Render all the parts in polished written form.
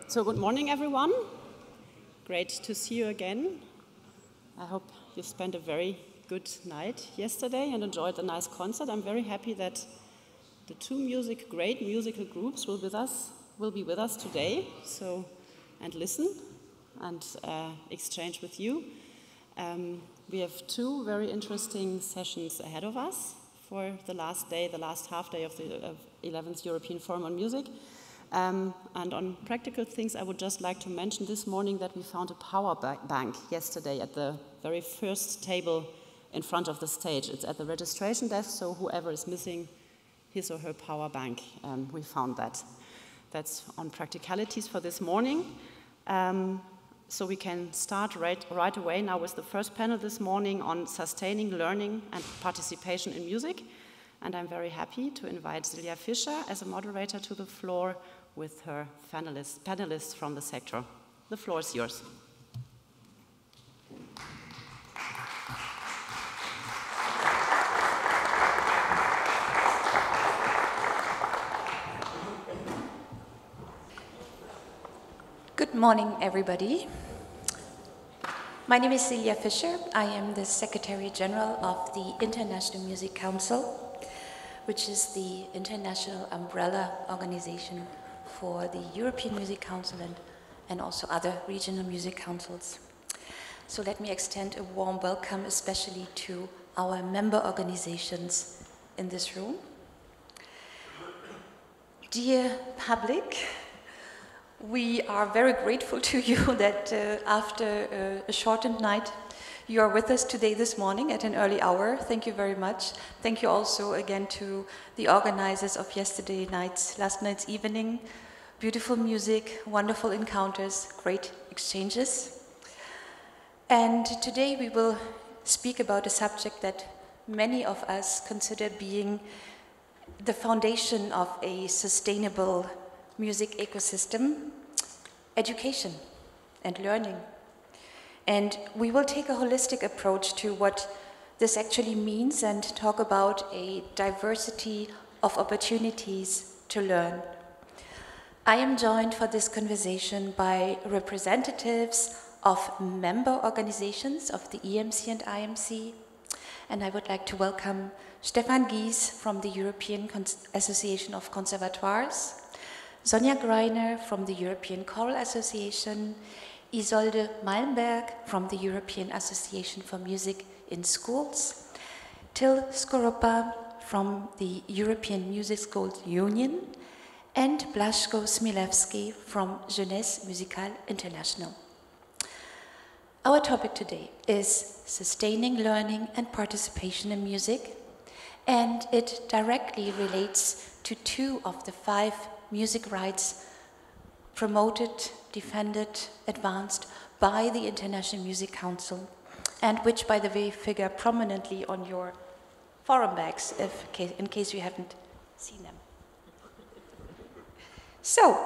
So good morning, everyone. Great to see you again. I hope you spent a very good night yesterday and enjoyed a nice concert. I'm very happy that the two great musical groups will be with us today. And listen and exchange with you. We have two very interesting sessions ahead of us for the last day, the last half day of the 11th European Forum on Music. And on practical things, I would just like to mention this morning that we found a power bank yesterday at the very first table in front of the stage. It's at the registration desk, so whoever is missing his or her power bank, we found that. That's on practicalities for this morning. So we can start right away now with the first panel this morning on sustaining learning and participation in music. And I'm very happy to invite Silja Fischer as a moderator to the floor with her panelists from the sector. The floor is yours. Good morning, everybody. My name is Silja Fischer. I am the Secretary General of the International Music Council, which is the international umbrella organization for the European Music Council and also other regional music councils. So let me extend a warm welcome, especially to our member organizations in this room. Dear public, we are very grateful to you that after a shortened night, you are with us today this morning at an early hour. Thank you very much. Thank you also again to the organizers of last night's evening. Beautiful music, wonderful encounters, great exchanges. And today we will speak about a subject that many of us consider being the foundation of a sustainable music ecosystem: education and learning. And we will take a holistic approach to what this actually means and talk about a diversity of opportunities to learn. I am joined for this conversation by representatives of member organizations of the EMC and IMC. And I would like to welcome Stefan Gies from the European Association of Conservatoires, Sonja Greiner from the European Choral Association, Isolde Malmberg from the European Association for Music in Schools, Skoruppa from the European Music Schools Union, and Blasko Smilevski from Jeunesses Musique International. Our topic today is sustaining learning and participation in music, and it directly relates to two of the 5 music rights promoted, defended, advanced by the International Music Council, and which, by the way, figure prominently on your forum bags, in case you haven't seen them. So,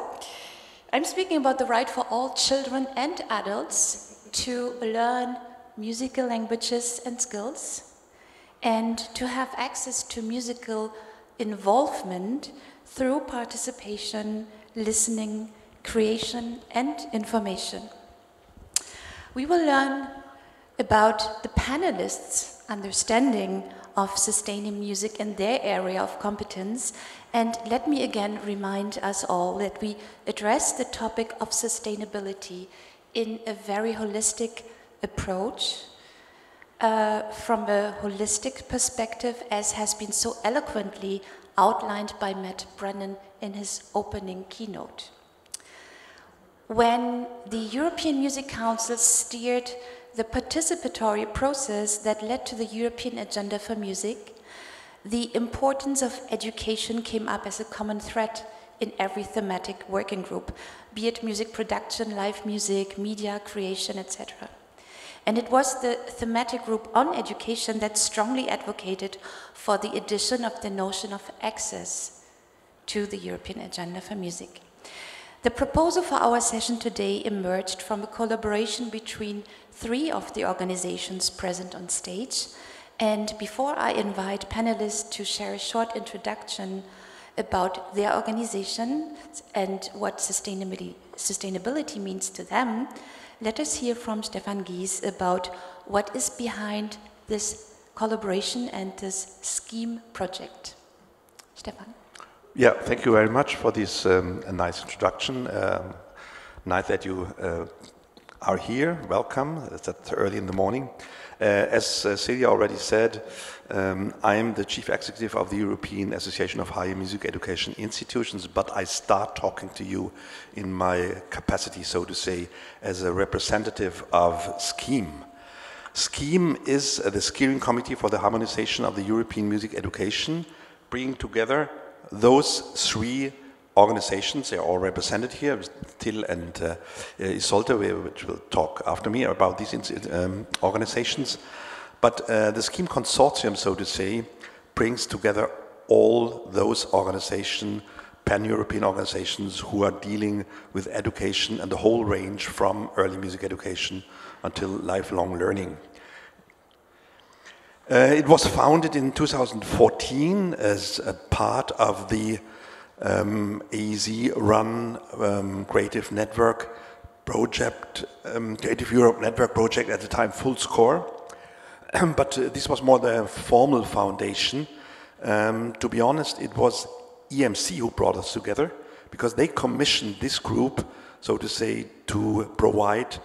I'm speaking about the right for all children and adults to learn musical languages and skills, and to have access to musical involvement through participation, listening, creation, and information. We will learn about the panelists' understanding of sustaining music in their area of competence. And let me again remind us all that we address the topic of sustainability in a very holistic approach, from a holistic perspective, as has been so eloquently outlined by Matt Brennan in his opening keynote. When the European Music Council steered the participatory process that led to the European Agenda for Music, the importance of education came up as a common thread in every thematic working group, be it music production, live music, media creation, etc. And it was the thematic group on education that strongly advocated for the addition of the notion of access to the European Agenda for Music. The proposal for our session today emerged from a collaboration between 3 of the organizations present on stage. And before I invite panelists to share a short introduction, about their organization and what sustainability means to them, let us hear from Stefan Gies about what is behind this collaboration and this scheme project. Stefan? Yeah, thank you very much for this nice introduction. Nice that you are here. Welcome. It's early in the morning. As Silja already said, I am the Chief Executive of the European Association of Higher Music Education Institutions, but I start talking to you in my capacity, so to say, as a representative of SCHEME. SCHEME is the steering committee for the harmonization of the European music education, bringing together those three organizations. They are all represented here, Till and Isolde, which will talk after me about these organizations. But the SCHEME consortium, so to say, brings together all those organizations, pan-European organizations, who are dealing with education and the whole range from early music education until lifelong learning. It was founded in 2014 as a part of the AEZ-run Creative Network project, Creative Europe Network project, at the time Full Score. But this was more the formal foundation. To be honest, it was EMC who brought us together, because they commissioned this group, so to say, to provide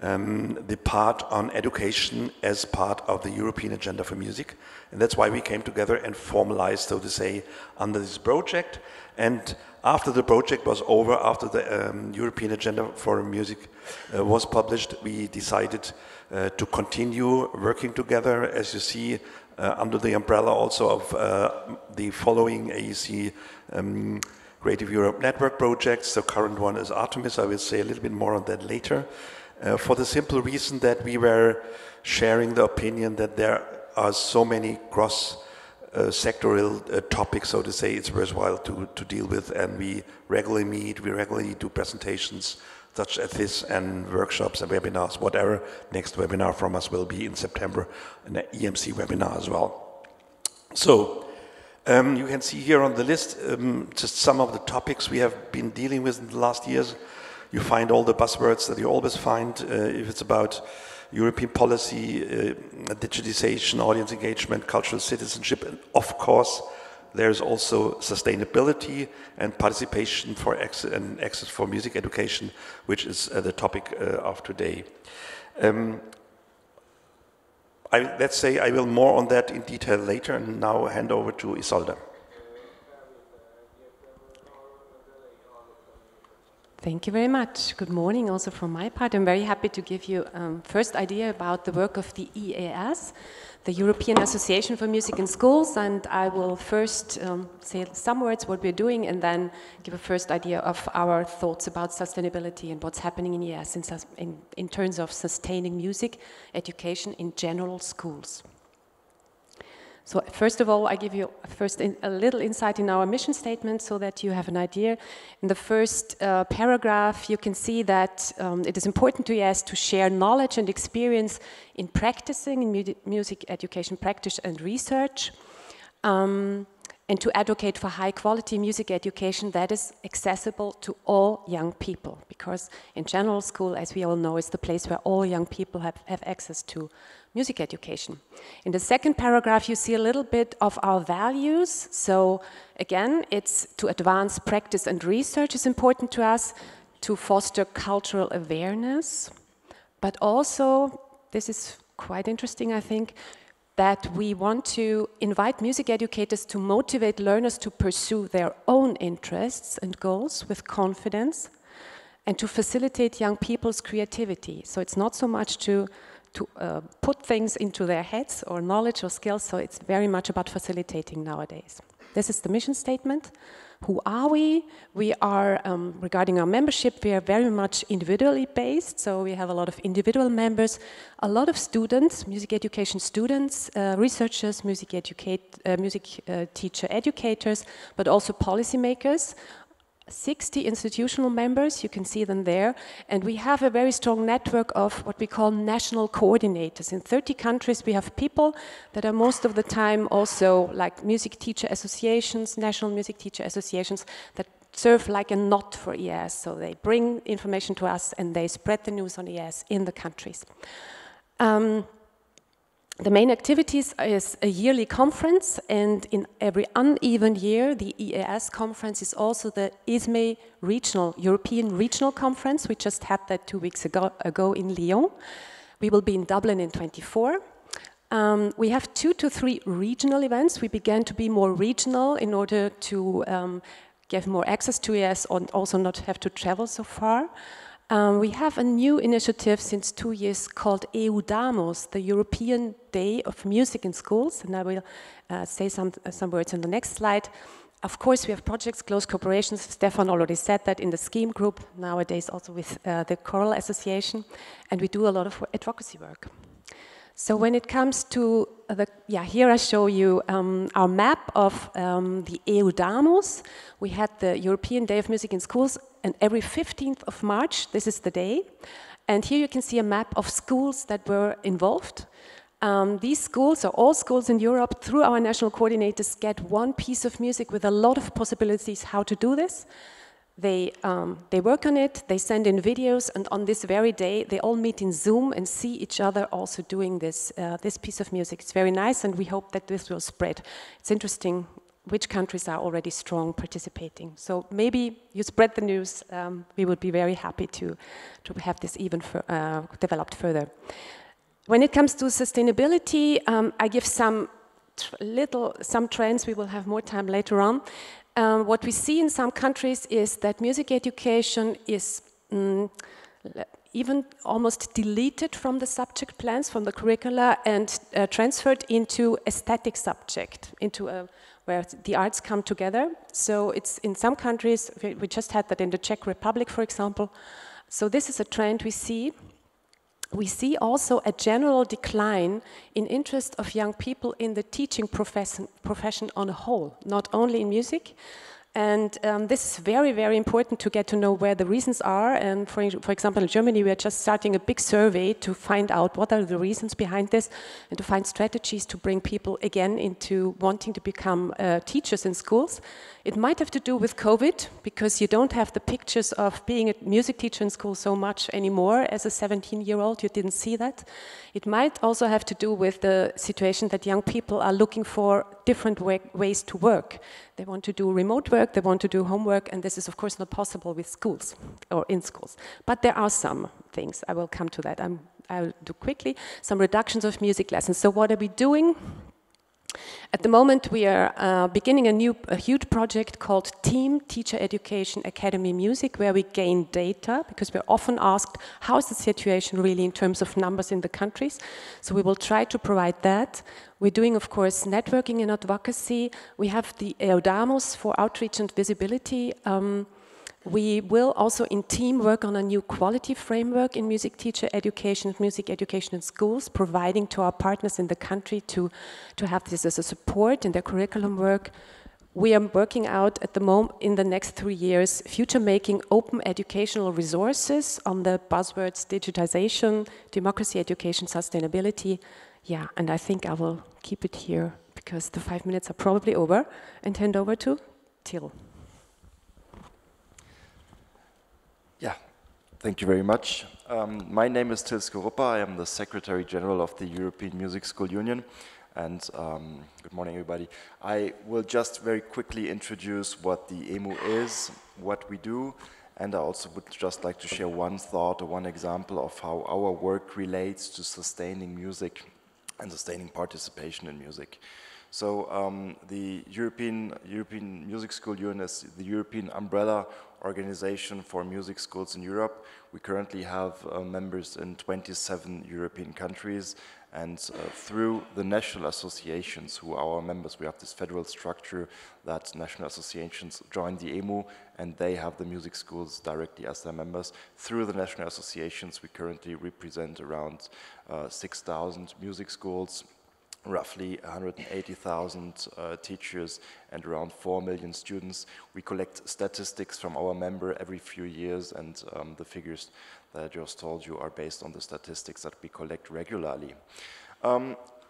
the part on education as part of the European Agenda for Music. And that's why we came together and formalized, so to say, under this project. And after the project was over, after the European Agenda for Music was published, we decided to continue working together, as you see, under the umbrella also of the following AEC Creative Europe Network projects. The current one is Artemis. I will say a little bit more on that later. For the simple reason that we were sharing the opinion that there are so many cross-sectoral topics, so to say, it's worthwhile to deal with, and we regularly meet, we regularly do presentations such as this, and workshops and webinars. Whatever next webinar from us will be in September, an EMC webinar as well. So you can see here on the list just some of the topics we have been dealing with in the last years. You find all the buzzwords that you always find if it's about European policy, digitization, audience engagement, cultural citizenship, and of course there's also sustainability and participation for access for music education, which is the topic of today. Let's say I will more on that in detail later, and now hand over to Isolde. Thank you very much. Good morning also from my part. I'm very happy to give you first idea about the work of the EAS, the European Association for Music in Schools, and I will first say some words what we're doing and then give a first idea of our thoughts about sustainability and what's happening in EAS in terms of sustaining music education in general schools. So first of all, I give you first a little insight in our mission statement so that you have an idea. In the first paragraph, you can see that it is important to EAS to share knowledge and experience in practicing in music education practice and research, and to advocate for high quality music education that is accessible to all young people, because in general school, as we all know, is the place where all young people have access to music education. In the second paragraph, you see a little bit of our values. So again, it's to advance practice and research is important to us, to foster cultural awareness, but also, this is quite interesting, I think, that we want to invite music educators to motivate learners to pursue their own interests and goals with confidence and to facilitate young people's creativity. So it's not so much to put things into their heads or knowledge or skills, so it's very much about facilitating nowadays. This is the mission statement. Who are we? We are, regarding our membership, we are very much individually based, so we have a lot of individual members, a lot of students, music education students, researchers, music teacher educators, but also policymakers. 60 institutional members, you can see them there, and we have a very strong network of what we call national coordinators. In 30 countries we have people that are most of the time also like music teacher associations, national music teacher associations that serve like a knot for EAS, so they bring information to us and they spread the news on EAS in the countries. The main activities is a yearly conference, and in every uneven year, the EAS conference is also the ISME regional, European Regional Conference. We just had that 2 weeks ago in Lyon. We will be in Dublin in 24. We have 2 to 3 regional events. We began to be more regional in order to give more access to EAS and also not have to travel so far. We have a new initiative since 2 years called EUDAMOS, the European Day of Music in Schools, and I will say some words in the next slide. Of course, we have projects, close cooperations. Stefan already said that in the scheme group, nowadays also with the Choral Association, and we do a lot of advocacy work. So when it comes to here I show you our map of the EUDAMOS. We had the European Day of Music in Schools, and every 15th of March, this is the day. And here you can see a map of schools that were involved. These schools, or all schools in Europe, through our national coordinators, get one piece of music with a lot of possibilities how to do this. They work on it, they send in videos, and on this very day, they all meet in Zoom and see each other also doing this piece of music. It's very nice, and we hope that this will spread. It's interesting which countries are already strong participating. So maybe you spread the news. We would be very happy to have this even developed further. When it comes to sustainability, I give some trends. We will have more time later on. What we see in some countries is that music education is even almost deleted from the subject plans, from the curricula, and transferred into aesthetic subject, into where the arts come together. So it's in some countries, we just had that in the Czech Republic, for example. So this is a trend we see. We see also a general decline in interest of young people in the teaching profession on a whole, not only in music. And this is very, very important to get to know where the reasons are. And for example, in Germany, we are just starting a big survey to find out what are the reasons behind this and to find strategies to bring people again into wanting to become teachers in schools. It might have to do with COVID, because you don't have the pictures of being a music teacher in school so much anymore. As a 17-year-old, you didn't see that. It might also have to do with the situation that young people are looking for different ways to work. They want to do remote work, they want to do homework, and this is of course not possible with schools or in schools. But there are some things, I will come to that. I'll do quickly some reductions of music lessons. So what are we doing? At the moment, we are beginning a huge project called Team Teacher Education Academy Music, where we gain data, because we're often asked, how is the situation really in terms of numbers in the countries? So we will try to provide that. We're doing, of course, networking and advocacy. We have the EUDAMOS for outreach and visibility. We will also in team work on a new quality framework in music teacher education, music education in schools, providing to our partners in the country to have this as a support in their curriculum work. We are working out at the moment, in the next 3 years, future-making open educational resources on the buzzwords digitization, democracy, education, sustainability. Yeah, and I think I will keep it here because the 5 minutes are probably over, and hand over to Till. Yeah, thank you very much. My name is Till Skoruppa. I am the Secretary General of the European Music School Union. And good morning, everybody. I will just very quickly introduce what the EMU is, what we do, and I also would just like to share one thought or one example of how our work relates to sustaining music and sustaining participation in music. So the European Music School Union is the European umbrella organization for music schools in Europe. We currently have members in 27 European countries, and through the national associations who are our members, we have this federal structure that national associations join the EMU, and they have the music schools directly as their members. Through the national associations, we currently represent around 6,000 music schools. roughly 180,000 teachers and around 4 million students. We collect statistics from our member every few years, and the figures that I just told you are based on the statistics that we collect regularly.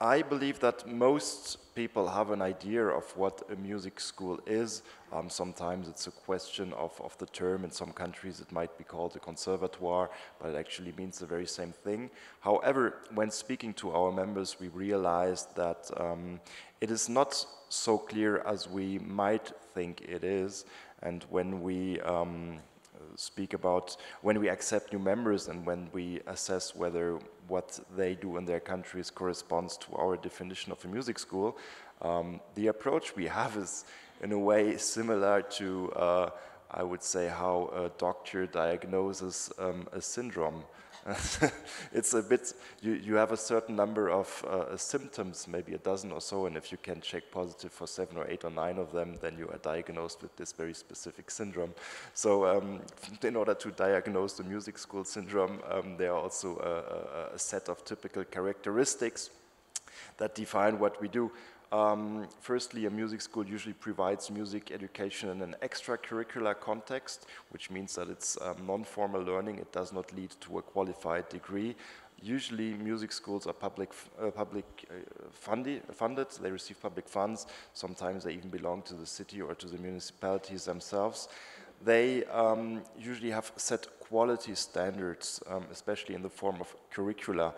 I believe that most people have an idea of what a music school is. Sometimes it's a question of the term. In some countries it might be called a conservatoire, but it actually means the very same thing. However, when speaking to our members, we realized that it is not so clear as we might think it is. And when we when we accept new members and when we assess whether what they do in their countries corresponds to our definition of a music school, the approach we have is in a way similar to, I would say, how a doctor diagnoses a syndrome. It's a bit, you have a certain number of symptoms, maybe a dozen or so, and if you can check positive for 7 or 8 or 9 of them, then you are diagnosed with this very specific syndrome. So in order to diagnose the music school syndrome, there are also a set of typical characteristics that define what we do. Firstly, a music school usually provides music education in an extracurricular context, which means that it's non-formal learning. It does not lead to a qualified degree. Usually, music schools are funded. They receive public funds. Sometimes they even belong to the city or to the municipalities themselves. They usually have set quality standards, especially in the form of curricula.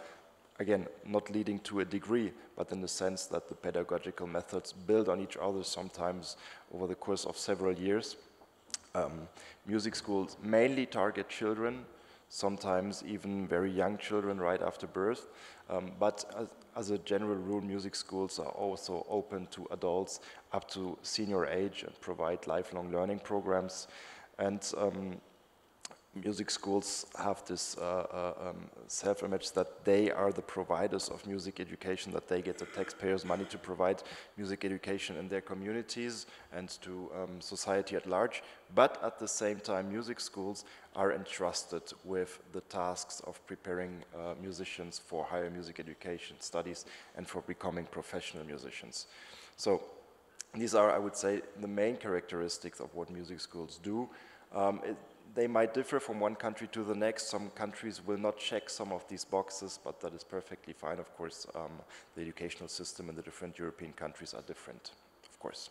Again, not leading to a degree, but in the sense that the pedagogical methods build on each other, sometimes over the course of several years. Music schools mainly target children, sometimes even very young children right after birth. But as a general rule, music schools are also open to adults up to senior age and provide lifelong learning programs. And music schools have this self-image that they are the providers of music education, that they get the taxpayers' money to provide music education in their communities and to society at large. But at the same time, music schools are entrusted with the tasks of preparing musicians for higher music education studies and for becoming professional musicians. So these are, I would say, the main characteristics of what music schools do. They might differ from one country to the next. Some countries will not check some of these boxes, but that is perfectly fine. Of course, the educational system in the different European countries are different, of course.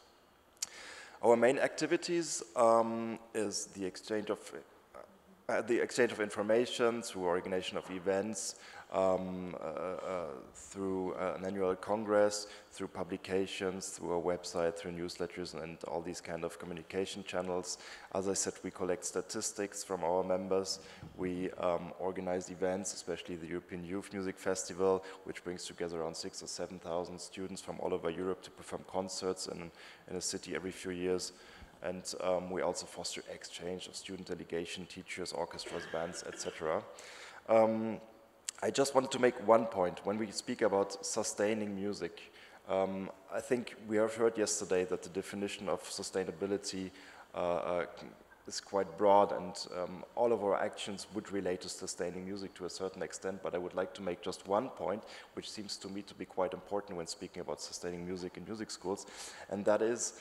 Our main activities is the exchange of information through organization of events, through an annual congress, through publications, through a website, through newsletters, and all these kind of communication channels. As I said, we collect statistics from our members. We organize events, especially the European Youth Music Festival, which brings together around 6,000 or 7,000 students from all over Europe to perform concerts in a city every few years. And we also foster exchange of student delegation, teachers, orchestras, bands, etc. I just wanted to make one point. When we speak about sustaining music, I think we have heard yesterday that the definition of sustainability is quite broad, and all of our actions would relate to sustaining music to a certain extent, but I would like to make just one point, which seems to me to be quite important when speaking about sustaining music in music schools, and that is,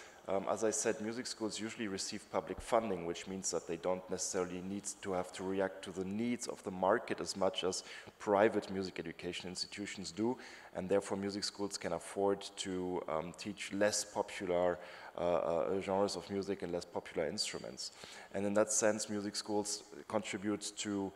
as I said, music schools usually receive public funding, which means that they don't necessarily need to have to react to the needs of the market as much as private music education institutions do, and therefore music schools can afford to teach less popular genres of music and less popular instruments. And in that sense, music schools contribute to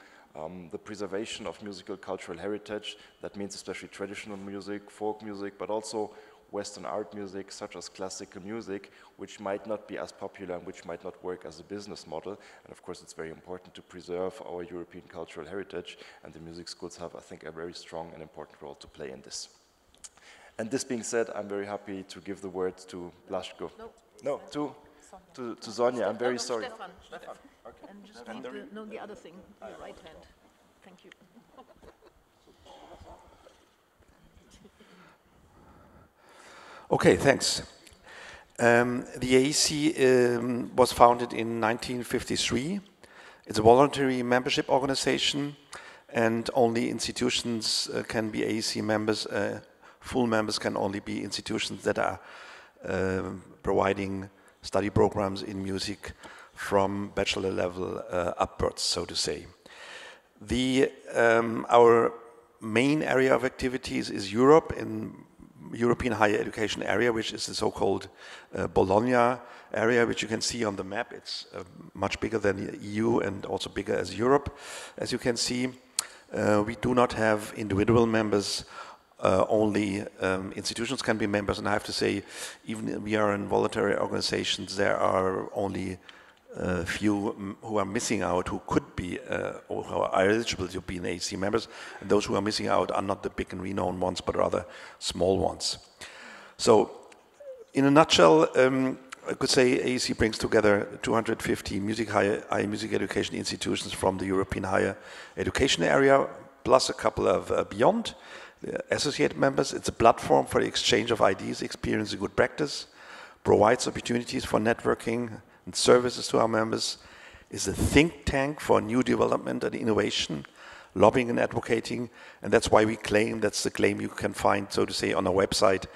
the preservation of musical cultural heritage. That means especially traditional music, folk music, but also Western art music, such as classical music, which might not be as popular and which might not work as a business model. And of course, it's very important to preserve our European cultural heritage, and the music schools have, I think, a very strong and important role to play in this. And this being said, I'm very happy to give the word to Blasko. No, to Sonja. I'm very sorry. Stefan. Okay. And just need the other thing, your right hand. Thank you. Okay, thanks. The AEC was founded in 1953. It's a voluntary membership organization, and only institutions can be AEC members Full members can only be institutions that are providing study programs in music from bachelor level upwards, so to say. Our main area of activities is Europe, in European higher education area, which is the so-called Bologna area, which you can see on the map. It's much bigger than the EU and also bigger as Europe. As you can see, we do not have individual members, only institutions can be members, and I have to say, even we are in voluntary organizations, there are only few who are missing out, who could be or who are eligible to be AEC members, and those who are missing out are not the big and renowned ones, but rather small ones. So, in a nutshell, I could say AEC brings together 250 higher music education institutions from the European higher education area, plus a couple of beyond associate members. It's a platform for the exchange of ideas, experience, and good practice, provides opportunities for networking and services to our members, is a think tank for new development and innovation, lobbying and advocating, and that's why we claim, that's the claim you can find, so to say, on our website,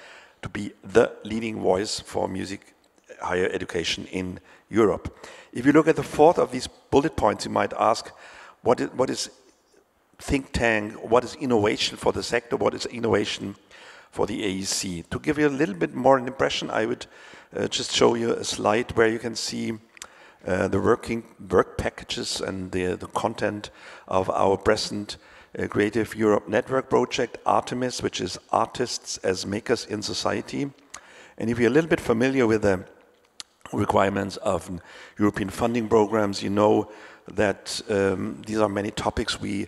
to be the leading voice for music higher education in Europe. If you look at the fourth of these bullet points, you might ask, what is think tank, what is innovation for the sector, what is innovation for the AEC? To give you a little bit more an impression, I would just show you a slide where you can see the work packages and the content of our present Creative Europe Network project, Artemis, which is Artists as Makers in Society. And if you're a little bit familiar with the requirements of European funding programs, you know that these are many topics we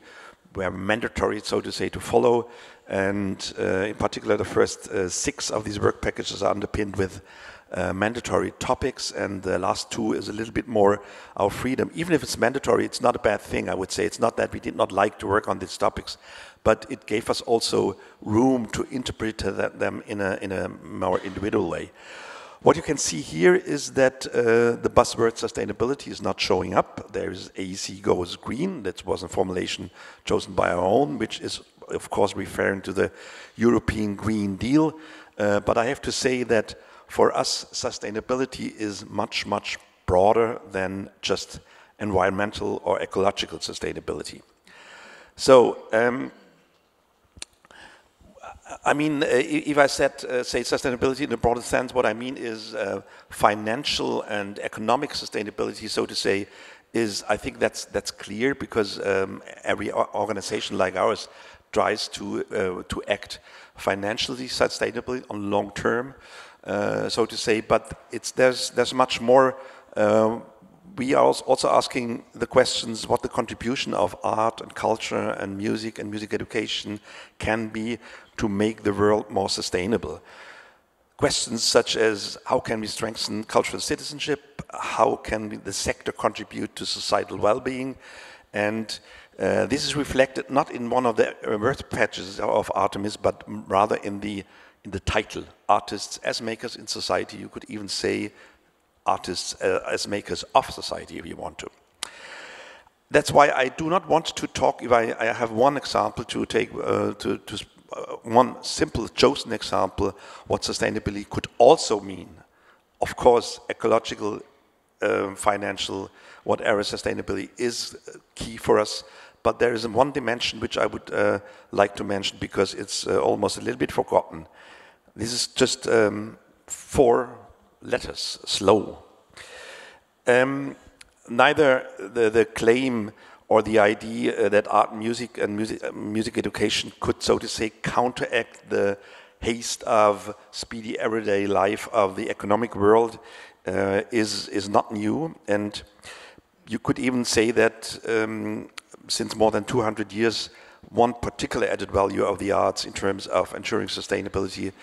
were mandatory, so to say, to follow. And in particular, the first 6 of these work packages are underpinned with mandatory topics, and the last 2 is a little bit more our freedom. Even if it's mandatory, it's not a bad thing, I would say. It's not that we did not like to work on these topics, but it gave us also room to interpret them in a more individual way. What you can see here is that the buzzword sustainability is not showing up. There is AEC Goes Green. That was a formulation chosen by our own, which is, of course, referring to the European Green Deal. But I have to say that for us, sustainability is much, much broader than just environmental or ecological sustainability. So, I mean, if I say sustainability in a broader sense, what I mean is financial and economic sustainability, so to say, is, I think that's clear, because every organization like ours tries to act financially sustainably on long term, so to say. But there's much more. We are also asking the questions what the contribution of art and culture and music education can be to make the world more sustainable. Questions such as how can we strengthen cultural citizenship, how can the sector contribute to societal well-being, and this is reflected not in one of the work patches of Artemis, but rather in the title, Artists as Makers in Society. You could even say artists as makers of society, if you want to. That's why I do not want to talk, if I have one example to take, one simple chosen example, what sustainability could also mean. Of course, ecological, financial, whatever sustainability is key for us, but there is one dimension which I would like to mention, because it's almost a little bit forgotten. This is just 4 letters, slow. Neither the claim or the idea that art, music, and music education could, so to say, counteract the haste of speedy everyday life of the economic world is not new. And you could even say that since more than 200 years, one particular added value of the arts in terms of ensuring sustainability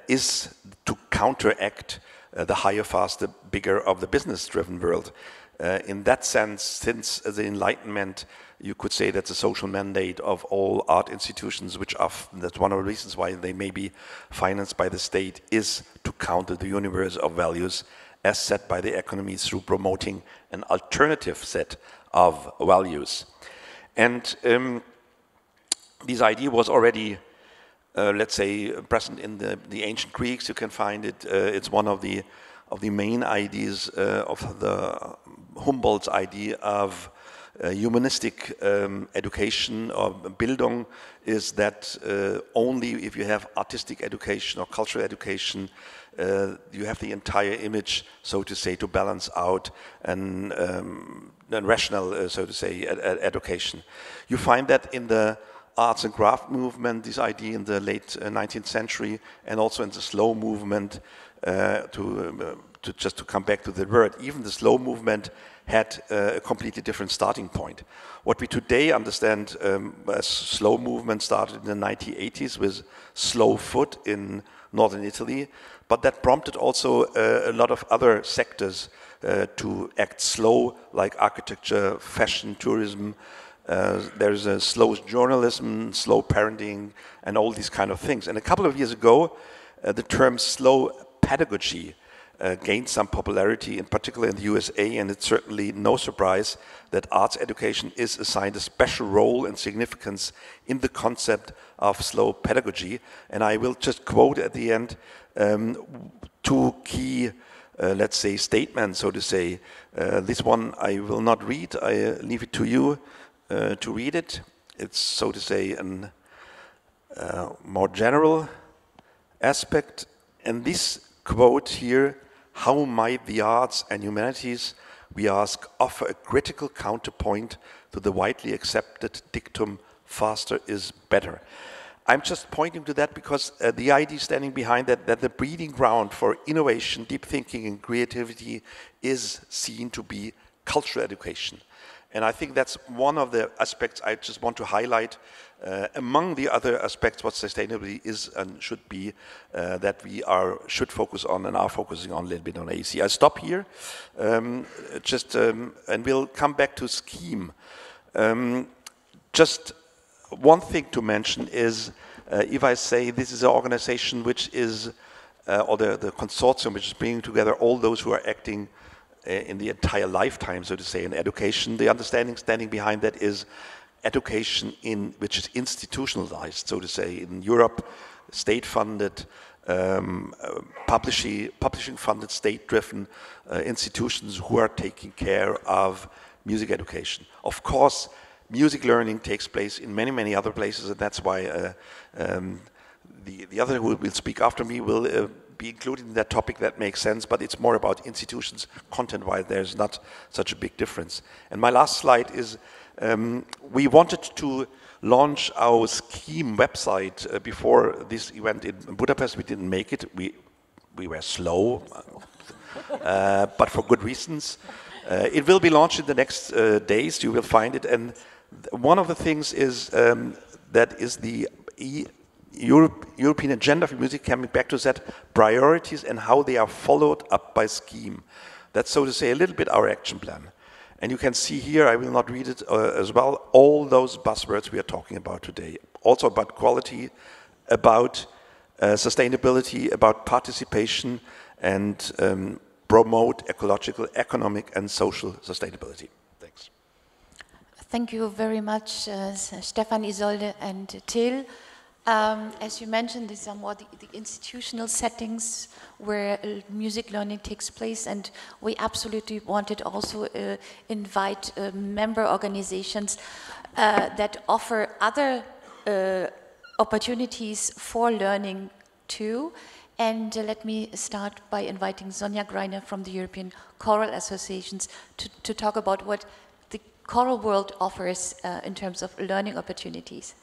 is to counteract the higher, faster, bigger of the business-driven world. In that sense, since the Enlightenment, you could say that's a social mandate of all art institutions, that's one of the reasons why they may be financed by the state, is to counter the universe of values as set by the economy through promoting an alternative set of values. And this idea was already let's say, present in the ancient Greeks. You can find it. It's one of the main ideas of the Humboldt's idea of humanistic education or Bildung, is that only if you have artistic education or cultural education, you have the entire image, so to say, to balance out and rational, so to say, education. You find that in the arts and craft movement, this idea in the late 19th century, and also in the slow movement, just to come back to the word, even the slow movement had a completely different starting point. What we today understand as slow movement started in the 1980s with Slow Foot in northern Italy, but that prompted also a lot of other sectors to act slow, like architecture, fashion, tourism. There's a slow journalism, slow parenting, and all these kind of things. And a couple of years ago, the term slow pedagogy gained some popularity, in particular in the USA, and it's certainly no surprise that arts education is assigned a special role and significance in the concept of slow pedagogy. And I will just quote at the end two key, let's say, statements, so to say. This one I will not read, I leave it to you to read it. It's, so to say, a more general aspect. And this quote here: "How might the arts and humanities, we ask, offer a critical counterpoint to the widely accepted dictum, faster is better?" I'm just pointing to that because the idea standing behind that the breeding ground for innovation, deep thinking and creativity is seen to be cultural education. And I think that's one of the aspects I just want to highlight. Among the other aspects, what sustainability is and should be, that we should focus on and are focusing on a little bit on AC. I'll stop here, and we'll come back to scheme. Just one thing to mention is, if I say this is an organization which is, or the consortium which is bringing together all those who are acting in the entire lifetime, so to say, in education, the understanding standing behind that is education which is institutionalized, so to say, in Europe, state-funded, publishing-funded, state-driven institutions who are taking care of music education. Of course, music learning takes place in many, many other places, and that's why the other who will speak after me will be included in that topic. That makes sense, but it's more about institutions, content-wise, there's not such a big difference. And my last slide is, we wanted to launch our scheme website before this event in Budapest. We didn't make it. We were slow, but for good reasons. It will be launched in the next days. You will find it. And one of the things is that is the European agenda for music, coming back to that, priorities and how they are followed up by scheme. That's, so to say, a little bit our action plan. And you can see here, I will not read it as well, all those buzzwords we are talking about today. Also about quality, about sustainability, about participation, and promote ecological, economic, and social sustainability. Thanks. Thank you very much, Stefan, Isolde, and Till. As you mentioned, these are more the institutional settings where music learning takes place, and we absolutely wanted also invite member organizations that offer other opportunities for learning too. And let me start by inviting Sonja Greiner from the European Choral Associations to talk about what the choral world offers in terms of learning opportunities.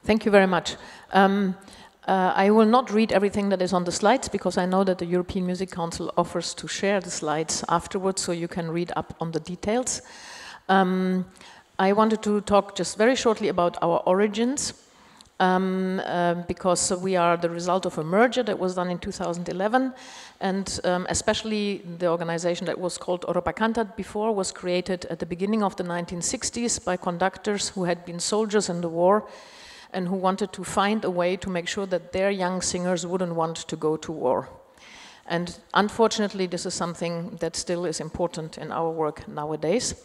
Thank you very much. I will not read everything that is on the slides because I know that the European Music Council offers to share the slides afterwards, so you can read up on the details. I wanted to talk just very shortly about our origins, because we are the result of a merger that was done in 2011, and especially the organization that was called Européenne before was created at the beginning of the 1960s by conductors who had been soldiers in the war and who wanted to find a way to make sure that their young singers wouldn't want to go to war. And unfortunately, this is something that still is important in our work nowadays.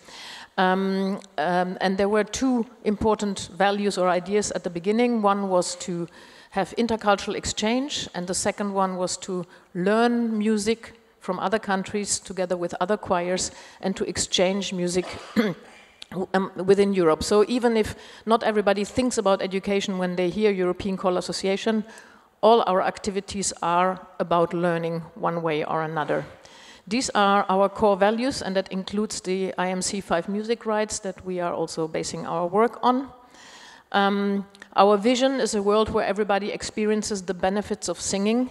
And there were two important values or ideas at the beginning. One was to have intercultural exchange, and the second one was to learn music from other countries together with other choirs and to exchange music within Europe. So even if not everybody thinks about education when they hear European Choral Association, all our activities are about learning one way or another. These are our core values, and that includes the IMC 5 music rights that we are also basing our work on. Our vision is a world where everybody experiences the benefits of singing,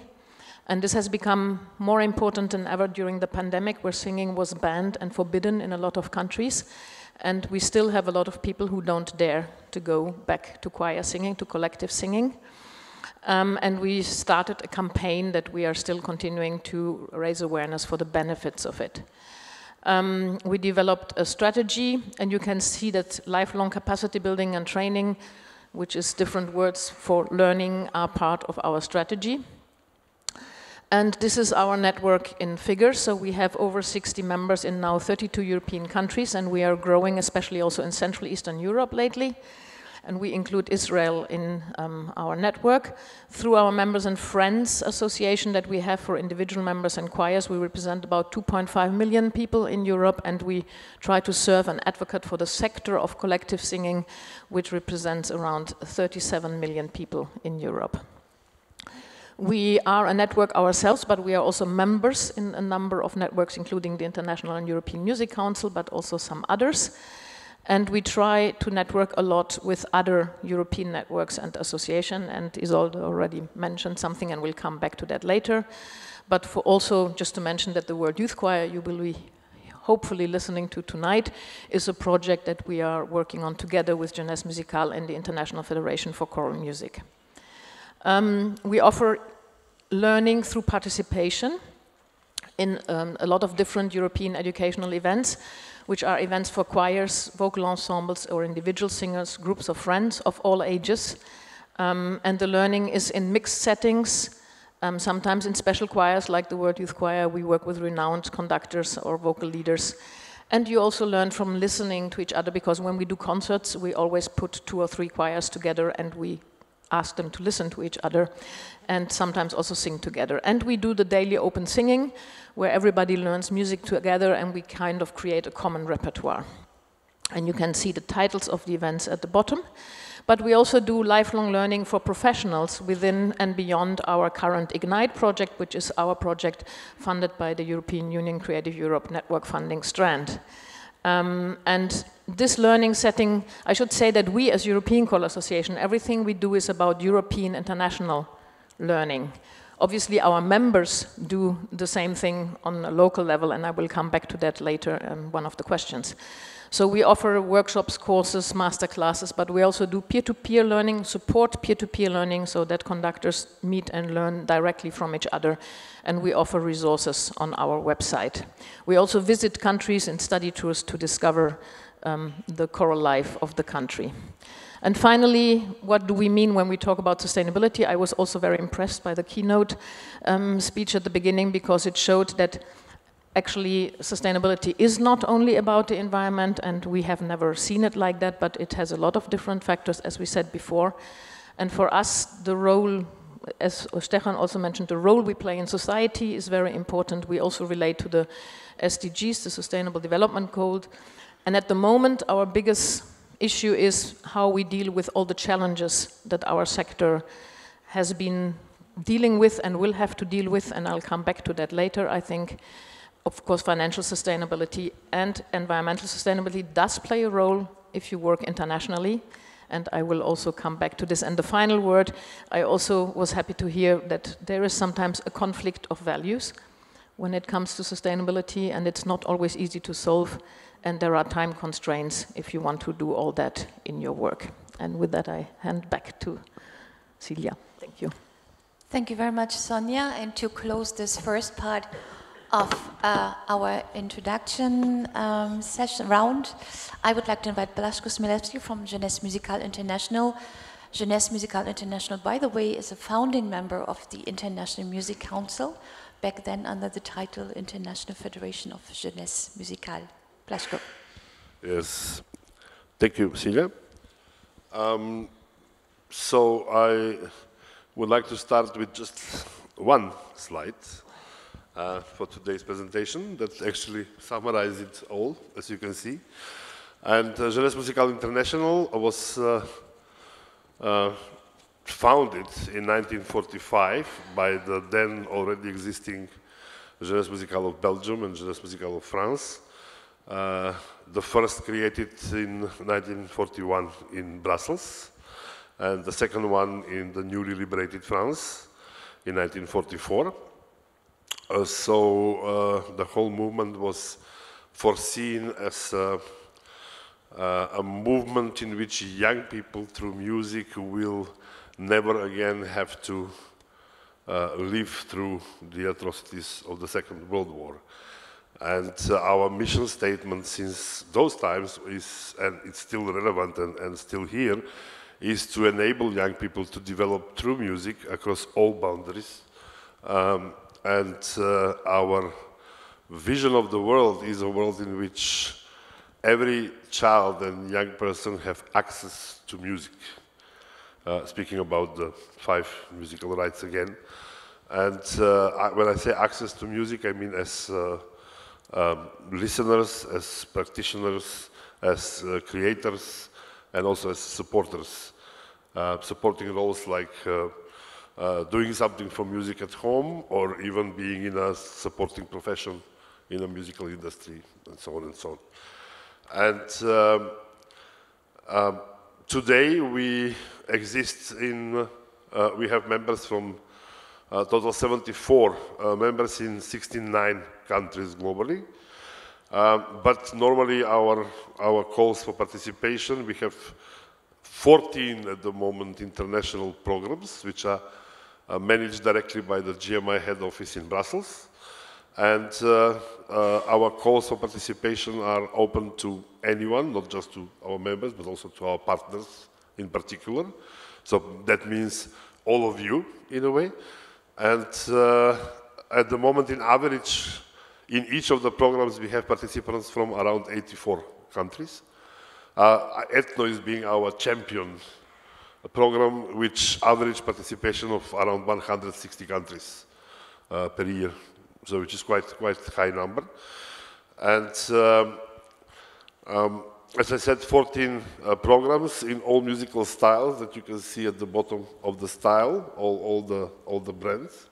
and this has become more important than ever during the pandemic, where singing was banned and forbidden in a lot of countries. And we still have a lot of people who don't dare to go back to choir singing, to collective singing. And we started a campaign that we are still continuing to raise awareness for the benefits of it. We developed a strategy, and you can see that lifelong capacity building and training, which is different words for learning, are part of our strategy. And this is our network in figures. So we have over 60 members in now 32 European countries, and we are growing, especially also in Central Eastern Europe lately. And we include Israel in our network. Through our Members and Friends Association that we have for individual members and choirs, we represent about 2.5 million people in Europe, and we try to serve and advocate for the sector of collective singing, which represents around 37 million people in Europe. We are a network ourselves, but we are also members in a number of networks, including the International and European Music Council, but also some others. And we try to network a lot with other European networks and associations, and Isolde already mentioned something, and we'll come back to that later. But for also, just to mention that the World Youth Choir you will be hopefully listening to tonight is a project that we are working on together with Jeunesses Musicale and the International Federation for Choral Music. We offer learning through participation in a lot of different European educational events, which are events for choirs, vocal ensembles, or individual singers, groups of friends of all ages. And the learning is in mixed settings, sometimes in special choirs like the World Youth Choir. We work with renowned conductors or vocal leaders. And you also learn from listening to each other, because when we do concerts, we always put 2 or 3 choirs together and we ask them to listen to each other and sometimes also sing together. And we do the daily open singing, where everybody learns music together and we kind of create a common repertoire. And you can see the titles of the events at the bottom. But we also do lifelong learning for professionals within and beyond our current Ignite project, which is our project funded by the European Union Creative Europe Network Funding Strand. And this learning setting, I should say that we as European Choral Association, everything we do is about European international learning. Obviously our members do the same thing on a local level, and I will come back to that later in one of the questions. So we offer workshops, courses, master classes, but we also do peer-to-peer learning, support peer-to-peer learning, so that conductors meet and learn directly from each other, and we offer resources on our website. We also visit countries and study tours to discover the choral life of the country. And finally, what do we mean when we talk about sustainability? I was also very impressed by the keynote speech at the beginning, because it showed that actually sustainability is not only about the environment, and we have never seen it like that, but it has a lot of different factors, as we said before. And for us, the role, as Stefan also mentioned, the role we play in society is very important. We also relate to the SDGs, the Sustainable Development Goal. And at the moment, our biggest issue is how we deal with all the challenges that our sector has been dealing with and will have to deal with, and I'll come back to that later. I think, of course, financial sustainability and environmental sustainability does play a role if you work internationally, and I will also come back to this. And the final word, I also was happy to hear that there is sometimes a conflict of values when it comes to sustainability, and it's not always easy to solve, and there are time constraints if you want to do all that in your work. And with that, I hand back to Silja. Thank you. Thank you very much, Sonja. And to close this first part of our introduction session round, I would like to invite Blasko Smilevski from Jeunesses Musicale International. Jeunesses Musicale International, by the way, is a founding member of the International Music Council, back then under the title International Federation of Jeunesses Musicale. Blasko. Yes, thank you, Silja. So I would like to start with just one slide for today's presentation that actually summarizes it all, as you can see. And Jeunesses Musicale International was founded in 1945 by the then already existing Jeunesses Musicale of Belgium and Jeunesses Musicale of France. The first created in 1941 in Brussels, and the second one in the newly liberated France in 1944. So the whole movement was foreseen as a movement in which young people through music will never again have to live through the atrocities of the Second World War. And our mission statement since those times is, and it's still relevant and still here, is to enable young people to develop through music across all boundaries. Our vision of the world is a world in which every child and young person have access to music. Speaking about the 5 musical rights again. And when I say access to music, I mean as listeners, as practitioners, as creators, and also as supporters. Supporting roles like doing something for music at home, or even being in a supporting profession in a musical industry, and so on and so on. And today we exist in, we have members from total 74 members in 69 countries globally. But normally our calls for participation, we have 14 at the moment international programs, which are managed directly by the GMI head office in Brussels. And our calls for participation are open to anyone, not just to our members, but also to our partners in particular. So that means all of you, in a way. And at the moment, in average, in each of the programs, we have participants from around 84 countries. Ethno is being our champion program, which average participation of around 160 countries per year, so which is quite high number. And as I said, 14 programs in all musical styles that you can see at the bottom of the style, all the brands.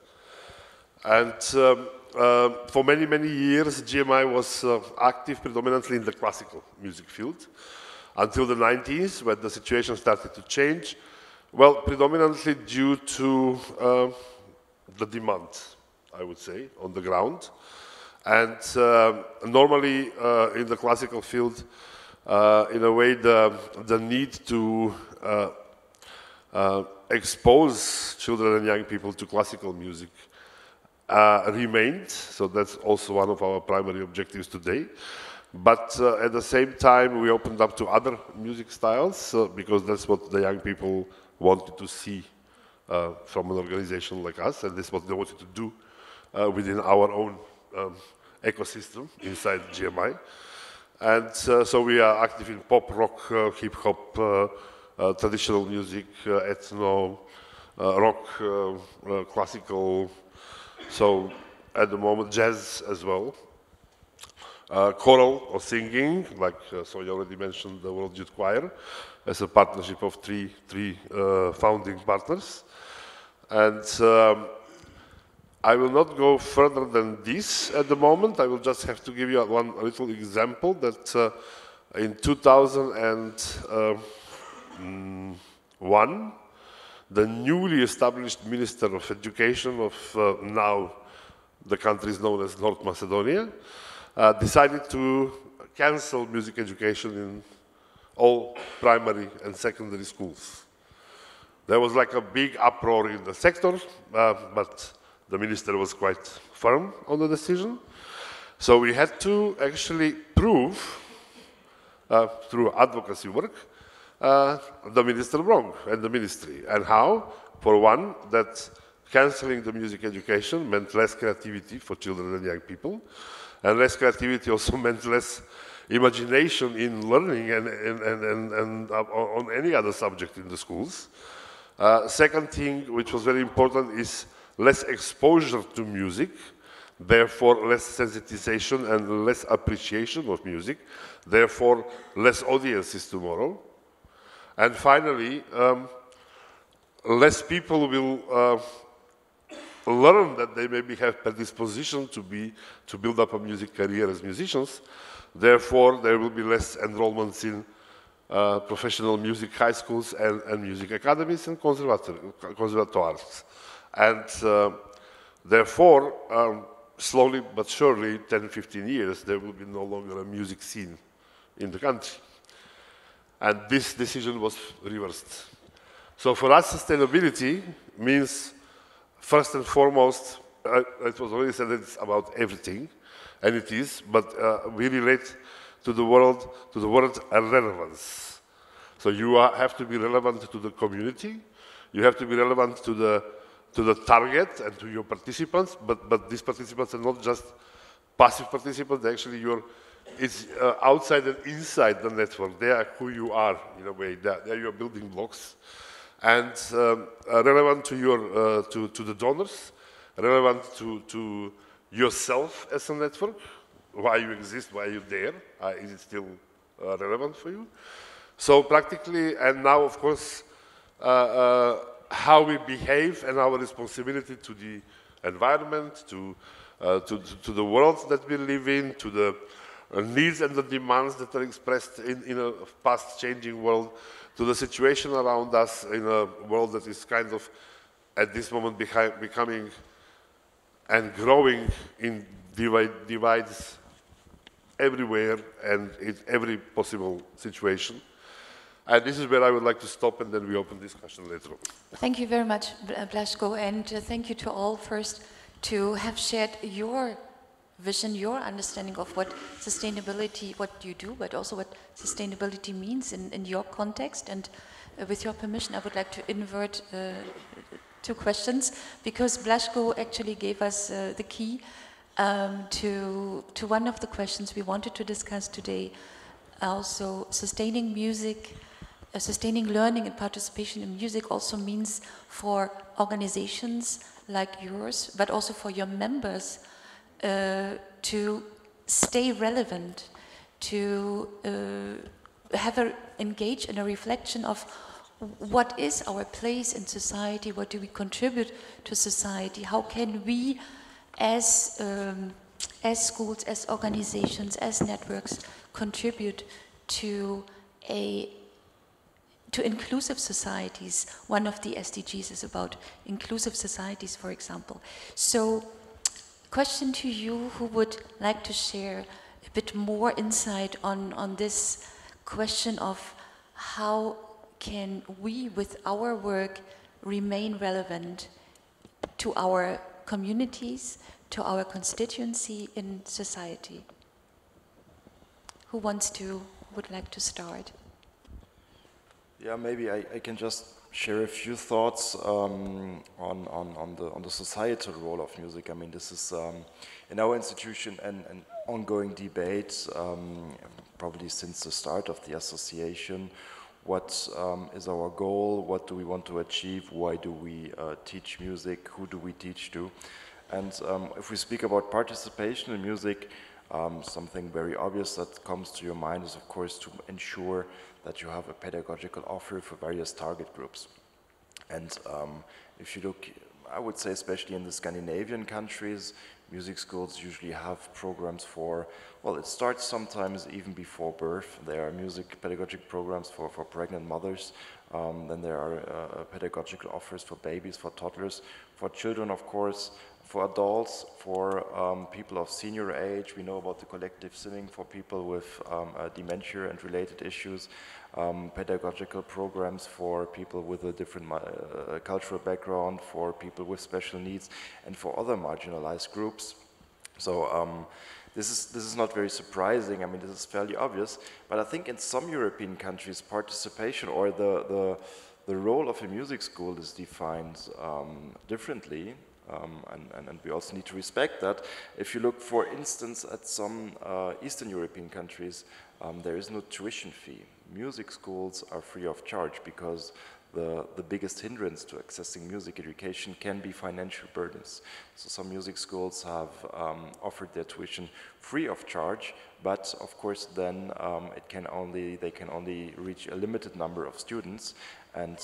And for many years, GMI was active predominantly in the classical music field until the 90s, when the situation started to change. Well, predominantly due to the demand, I would say, on the ground. And normally in the classical field, in a way, the need to expose children and young people to classical music remained. So that's also one of our primary objectives today. But at the same time, we opened up to other music styles because that's what the young people wanted to see from an organization like us, and that's what they wanted to do within our own ecosystem inside GMI. And so we are active in pop, rock, hip-hop, traditional music, ethno, rock, classical, so at the moment jazz as well. Choral or singing, like Sonja already mentioned, the World Youth Choir, as a partnership of three founding partners. And I will not go further than this at the moment. I will just have to give you one little example that in 2001, the newly established Minister of Education of now the country is known as North Macedonia, decided to cancel music education in all primary and secondary schools. There was like a big uproar in the sector, but the minister was quite firm on the decision. So we had to actually prove, through advocacy work, the minister wrong and the ministry. And how? For one, that canceling the music education meant less creativity for children and young people. And less creativity also meant less imagination in learning and on any other subject in the schools. Second thing, which was very important, is less exposure to music, therefore less sensitization and less appreciation of music, therefore less audiences tomorrow. And finally, less people will learn that they maybe have predisposition to build up a music career as musicians. Therefore, there will be less enrollments in professional music high schools and music academies and conservatoires. And therefore, slowly but surely, 10, 15 years, there will be no longer a music scene in the country. And this decision was reversed. So for us, sustainability means, first and foremost, it was already said that it's about everything, and it is, but we relate to the word relevance. So you have to be relevant to the community, you have to be relevant to the target and to your participants, but these participants are not just passive participants, actually it's outside and inside the network. They are who you are, in a way. They are your building blocks. And relevant to to the donors, relevant to yourself as a network, why you exist, why you're there, is it still relevant for you? So practically, and now of course, how we behave and our responsibility to the environment, to the world that we live in, to the needs and the demands that are expressed in a fast-changing world, to the situation around us in a world that is kind of, at this moment, becoming and growing in divides everywhere and in every possible situation. And this is where I would like to stop, and then we open discussion later on. Thank you very much, Blasko, and thank you to all first to have shared your vision, your understanding of what sustainability, what you do, but also what sustainability means in your context. And with your permission, I would like to invert two questions, because Blasko actually gave us the key to one of the questions we wanted to discuss today. Also, sustaining music, sustaining learning and participation in music also means for organizations like yours, but also for your members, to stay relevant, to engage in a reflection of what is our place in society, what do we contribute to society, how can we as schools, as organizations, as networks contribute to inclusive societies. One of the SDGs is about inclusive societies, for example. So, question to you, who would like to share a bit more insight on this question of how can we, with our work, remain relevant to our communities, to our constituency in society? Who would like to start? Yeah, maybe I can just share a few thoughts on the societal role of music. I mean, this is in our institution an ongoing debate, probably since the start of the association. What is our goal? What do we want to achieve? Why do we teach music? Who do we teach to? And if we speak about participation in music, something very obvious that comes to your mind is, of course, to ensure that you have a pedagogical offer for various target groups. And if you look, I would say especially in the Scandinavian countries, music schools usually have programs for, well, it starts sometimes even before birth. There are music pedagogic programs for pregnant mothers. Then there are pedagogical offers for babies, for toddlers, for children, of course, for adults, for people of senior age. We know about the collective singing for people with dementia and related issues, pedagogical programs for people with a different cultural background, for people with special needs, and for other marginalized groups. So this is not very surprising. I mean, this is fairly obvious. But I think in some European countries, participation or the role of a music school is defined differently. And we also need to respect that. If you look, for instance, at some Eastern European countries, there is no tuition fee. music schools are free of charge, because the biggest hindrance to accessing music education can be financial burdens. So some music schools have offered their tuition free of charge, but of course then they can only reach a limited number of students, and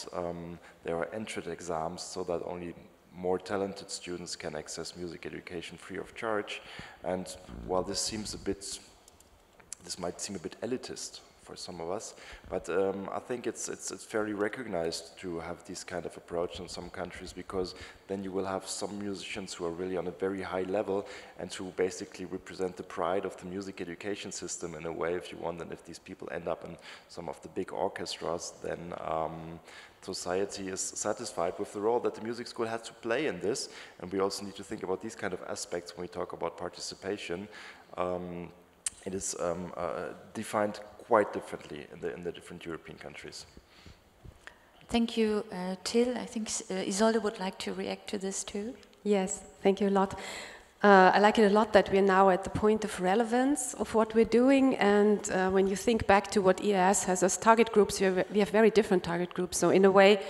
there are entrance exams so that only more talented students can access music education free of charge. And while this might seem a bit elitist for some of us, but I think it's fairly recognized to have this kind of approach in some countries, because then you will have some musicians who are really on a very high level and who basically represent the pride of the music education system in a way, if you want. And if these people end up in some of the big orchestras, then society is satisfied with the role that the music school has to play in this. And we also need to think about these kind of aspects when we talk about participation. It is defined quite differently in the different European countries. Thank you, Till. I think Isolde would like to react to this too. Yes, thank you a lot. I like it a lot that we're now at the point of relevance of what we're doing, and when you think back to what EAS has as target groups, we have very different target groups. So in a way,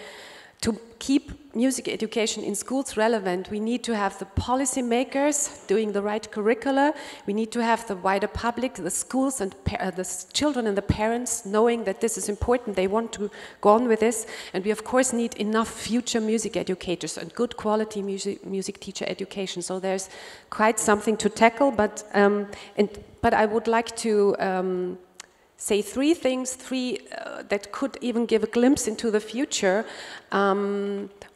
to keep music education in schools relevant, we need to have the policymakers doing the right curricula. We need to have the wider public, the schools and the children and the parents knowing that this is important. They want to go on with this. And we, of course, need enough future music educators and good quality music teacher education. So there's quite something to tackle. But I would like to say three things, that could even give a glimpse into the future.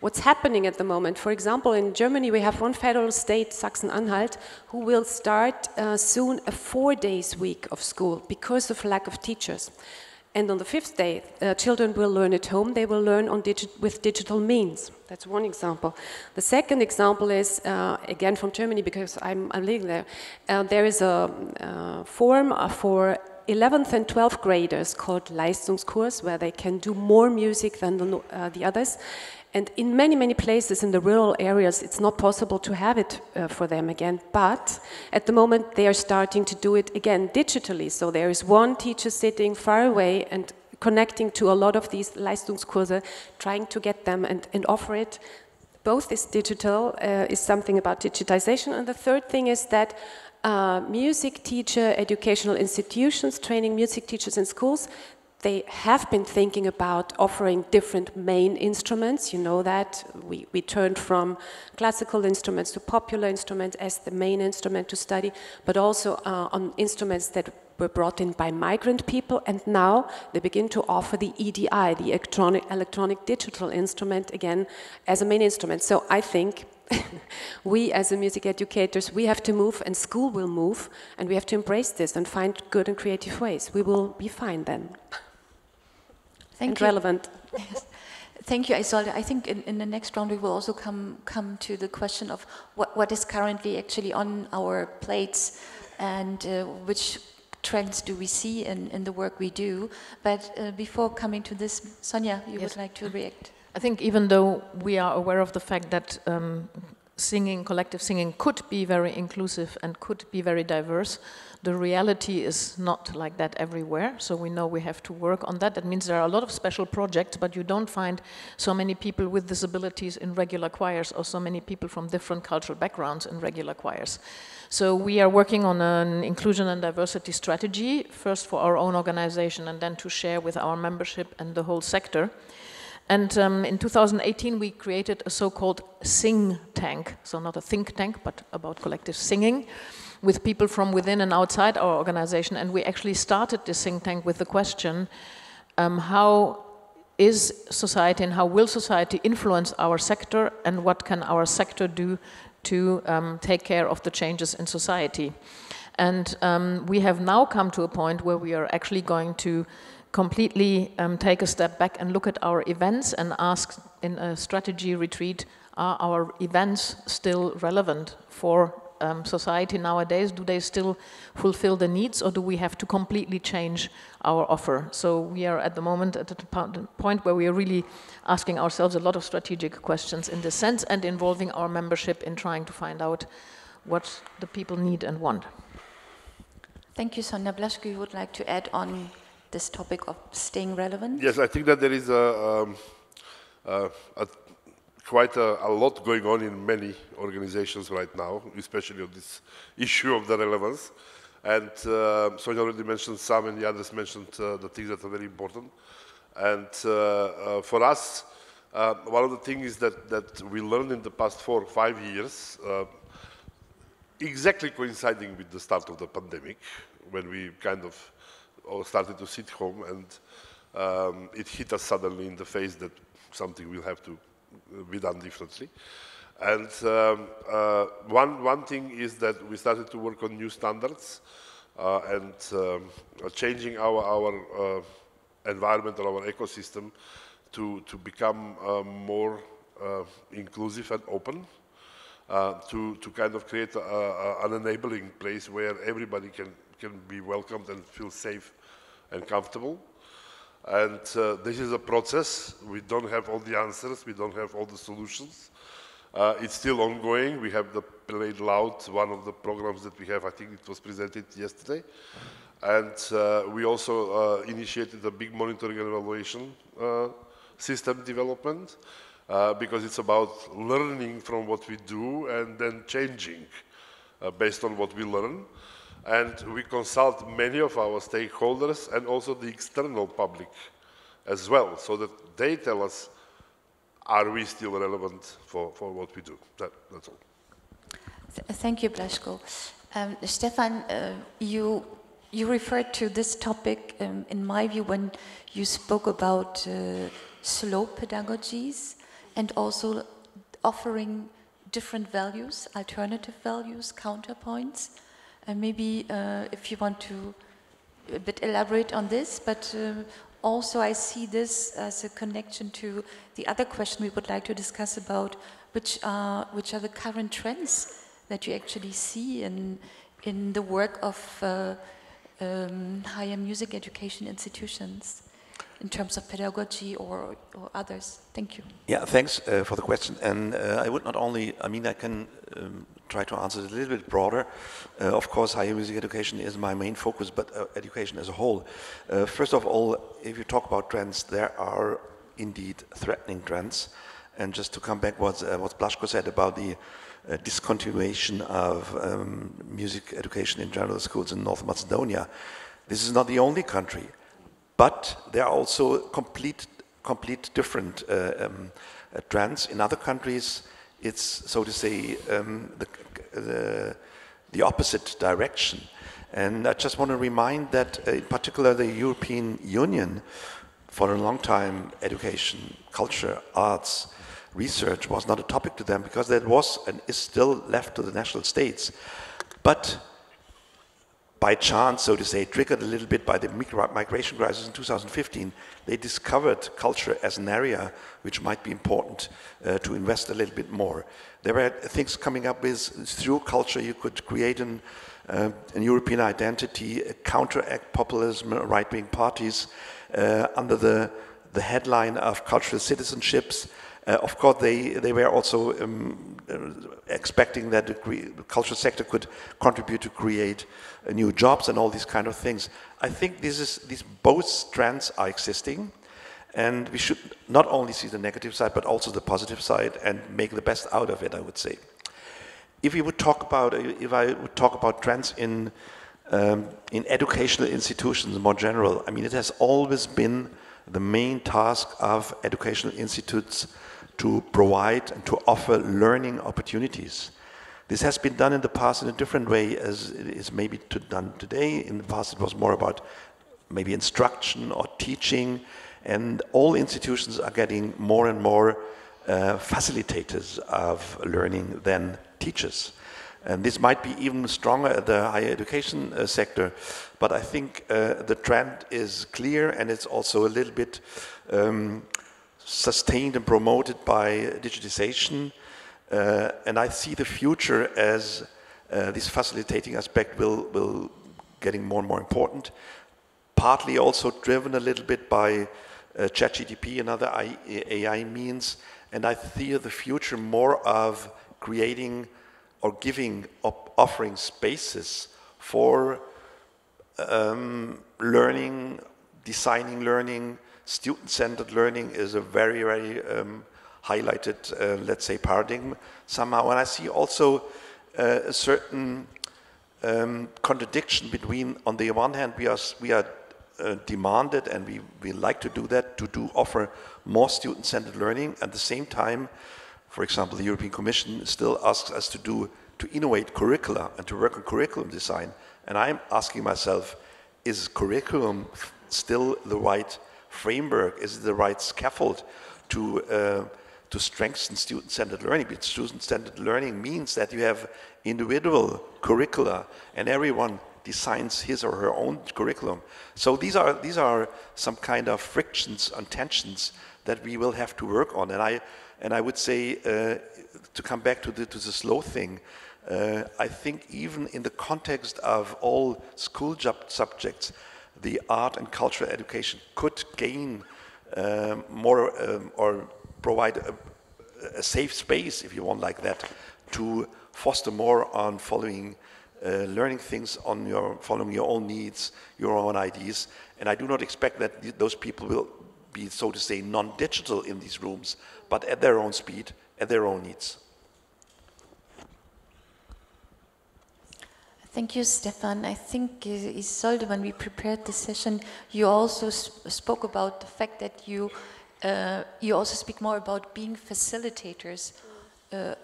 What's happening at the moment. For example, in Germany we have one federal state, Sachsen-Anhalt, who will start soon a 4-day week of school because of lack of teachers. And on the 5th day, children will learn at home. They will learn with digital means. That's one example. The second example is, again from Germany, because I'm living there. There is a forum for 11th and 12th graders called Leistungskurs, where they can do more music than the others. And in many, many places in the rural areas, it's not possible to have it for them again. But at the moment, they are starting to do it again digitally. So there is one teacher sitting far away and connecting to a lot of these Leistungskurse, trying to get them and offer it. Both is digital, is something about digitization. And the third thing is that music teacher educational institutions training music teachers in schools, they have been thinking about offering different main instruments. You know that we turned from classical instruments to popular instruments as the main instrument to study, but also on instruments that were brought in by migrant people, and now they begin to offer the EDI, the electronic digital instrument, again as a main instrument. So I think we as music educators, we have to move, and school will move, and we have to embrace this and find good and creative ways. We will be fine then. Thank you. Relevant. Yes. Thank you, Isolde. I think in the next round we will also come to the question of what is currently actually on our plates, and which trends do we see in the work we do. But before coming to this, Sonja, you would like to react? I think even though we are aware of the fact that singing, collective singing could be very inclusive and could be very diverse, the reality is not like that everywhere. So we know we have to work on that. That means there are a lot of special projects, but you don't find so many people with disabilities in regular choirs, or so many people from different cultural backgrounds in regular choirs. So we are working on an inclusion and diversity strategy, first for our own organization and then to share with our membership and the whole sector. And in 2018, we created a so-called sing tank, so not a think tank, but about collective singing, with people from within and outside our organization. And we actually started this think tank with the question, how is society and how will society influence our sector, and what can our sector do to take care of the changes in society? And we have now come to a point where we are actually going to completely take a step back and look at our events and ask in a strategy retreat, are our events still relevant for society nowadays? Do they still fulfill the needs, or do we have to completely change our offer? So we are at the moment at the point where we are really asking ourselves a lot of strategic questions in this sense, and involving our membership in trying to find out what the people need and want. Thank you, Sonja. Blasko, you would like to add on this topic of staying relevant? Yes, I think that there is quite a lot going on in many organizations right now, especially on this issue of the relevance. And Sonja already mentioned some, and the others mentioned the things that are very important. And for us, one of the things that we learned in the past 4 or 5 years, exactly coinciding with the start of the pandemic, when we kind of all started to sit home, and it hit us suddenly in the face that something will have to be done differently. And one thing is that we started to work on new standards and changing our environment or our ecosystem to become more inclusive and open, to kind of create an enabling place where everybody can be welcomed and feel safe and comfortable. And this is a process. We don't have all the answers. We don't have all the solutions. It's still ongoing. We have the Play It Loud, one of the programs that we have. I think it was presented yesterday. And we also initiated a big monitoring and evaluation system development because it's about learning from what we do and then changing based on what we learn. And we consult many of our stakeholders and also the external public as well, so that they tell us, are we still relevant for what we do? That's all. Thank you, Blasko. Stefan, you referred to this topic, in my view, when you spoke about slow pedagogies and also offering different values, alternative values, counterpoints. And maybe if you want to a bit elaborate on this, but also I see this as a connection to the other question we would like to discuss about, which are the current trends that you actually see in the work of higher music education institutions in terms of pedagogy or others. Thank you. Yeah, thanks for the question. And I would not only, I mean, I can try to answer it a little bit broader. Of course, higher music education is my main focus, but education as a whole. First of all, if you talk about trends, there are indeed threatening trends. And just to come back what Blasko said about the discontinuation of music education in general schools in North Macedonia, this is not the only country. But there are also complete different trends. In other countries, it's, so to say, the opposite direction. And I just want to remind that, in particular, the European Union, for a long time, education, culture, arts, research was not a topic to them because that was and is still left to the national states. But by chance, so to say, triggered a little bit by the migration crisis in 2015, they discovered culture as an area which might be important to invest a little bit more. There were things coming up with, through culture, you could create an European identity, counteract populism, right-wing parties under the headline of cultural citizenships. Of course, they were also expecting that the cultural sector could contribute to create new jobs and all these kind of these. I think these both trends are existing, and we should not only see the negative side, but also the positive side and make the best out of it, I would say. If I would talk about trends in educational institutions more general, I mean, it has always been the main task of educational institutes to provide and to offer learning opportunities. This has been done in the past in a different way as it is maybe done today. In the past it was more about maybe instruction or teaching, and all institutions are getting more and more facilitators of learning than teachers. And this might be even stronger at the higher education sector, but I think the trend is clear, and it's also a little bit sustained and promoted by digitization, and I see the future as this facilitating aspect will getting more and more important, partly also driven a little bit by ChatGPT and other AI means, and I see the future more of creating or offering spaces for learning designing learning, student-centered learning is a very, very highlighted, let's say, paradigm somehow. And I see also a certain contradiction between, on the one hand, we are demanded, and we like to do that, to offer more student-centered learning. At the same time, for example, the European Commission still asks us to innovate curricula and to work on curriculum design. And I'm asking myself, is curriculum still the right framework? Is it the right scaffold to strengthen student-centered learning? Because student-centered learning means that you have individual curricula and everyone designs his or her own curriculum. So these are some kind of frictions and tensions that we will have to work on. And I would say, to come back to the slow thing, I think even in the context of all school subjects, the art and cultural education could gain more or provide a safe space, if you want, like that, to foster more on learning things on following your own needs, your own ideas. And I do not expect that those people will be, so to say, non-digital in these rooms, but at their own speed, at their own needs. Thank you, Stefan. I think, Isolde, when we prepared this session, you also spoke about the fact that you also speak more about being facilitators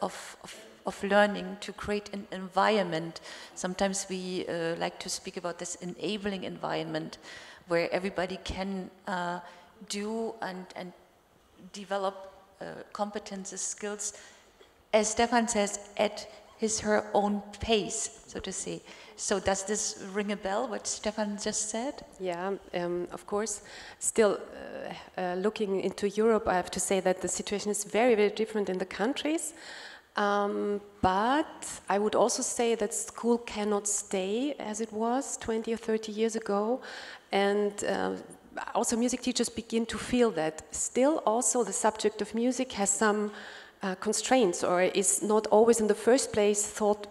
of learning to create an environment. Sometimes we like to speak about this enabling environment where everybody can do and develop competences, skills, as Stefan says, at her own pace, so to say. So does this ring a bell, what Stefan just said? Yeah, of course. Still, looking into Europe, I have to say that the situation is very, very different in the countries. But I would also say that school cannot stay as it was 20 or 30 years ago. And also music teachers begin to feel that. Still also the subject of music has some constraints, or is not always in the first place thought.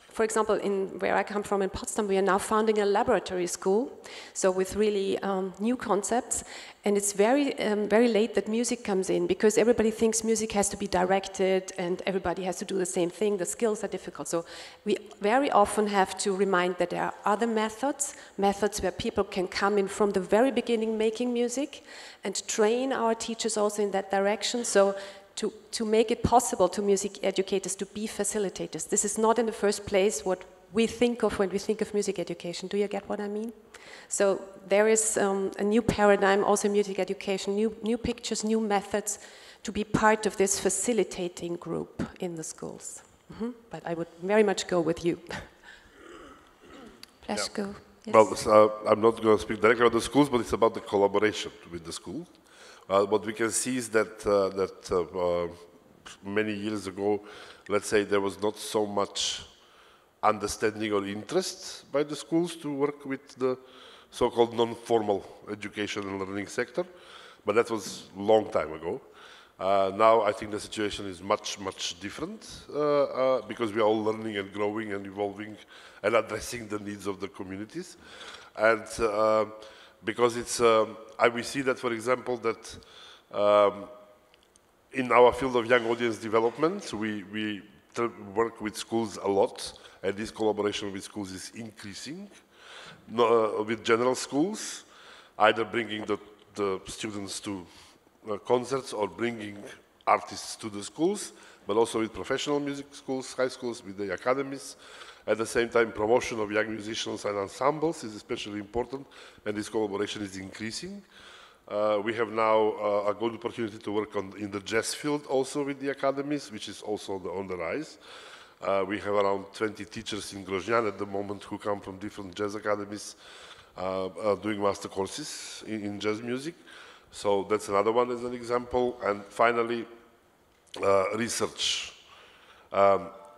For example, where I come from in Potsdam, we are now founding a laboratory school, so with really new concepts, and it's very, very late that music comes in, because everybody thinks music has to be directed and everybody has to do the same thing, the skills are difficult. So we very often have to remind that there are other methods where people can come in from the very beginning making music, and train our teachers also in that direction. So to make it possible to music educators to be facilitators. This is not in the first place what we think of when we think of music education. Do you get what I mean? So there is a new paradigm also in music education, new pictures, new methods to be part of this facilitating group in the schools. But I would very much go with you. Blasko. Yes. Well, I'm not going to speak directly about the schools, but it's about the collaboration with the school. What we can see is that many years ago, let's say, there was not so much understanding or interest by the schools to work with the so-called non-formal education and learning sector, but that was a long time ago. Now I think the situation is much, much different because we are all learning and growing and evolving and addressing the needs of the communities. And because it's, we see that, for example, that in our field of young audience development, we work with schools a lot, and this collaboration with schools is increasing. With general schools, either bringing the students to concerts or bringing artists to the schools, but also with professional music schools, high schools, with the academies. At the same time, promotion of young musicians and ensembles is especially important, and this collaboration is increasing. We have now a good opportunity to work in the jazz field also with the academies, which is also on the rise. We have around 20 teachers in Groznan at the moment who come from different jazz academies doing master courses in jazz music. So that's another one as an example. And finally, research.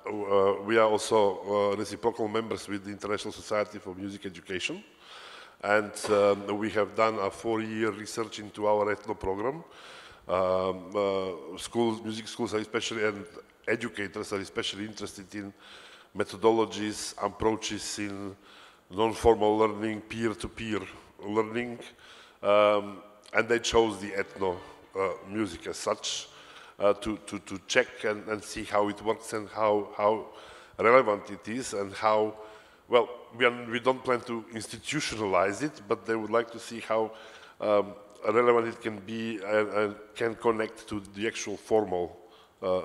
We are also reciprocal members with the International Society for Music Education. And we have done a 4-year research into our ethno program. Music schools are especially, and educators are especially interested in methodologies, approaches in non-formal learning, peer-to-peer learning, and they chose the ethno music as such to check and see how it works and how relevant it is and how, well, we don't plan to institutionalize it, but they would like to see how relevant it can be and can connect to the actual formal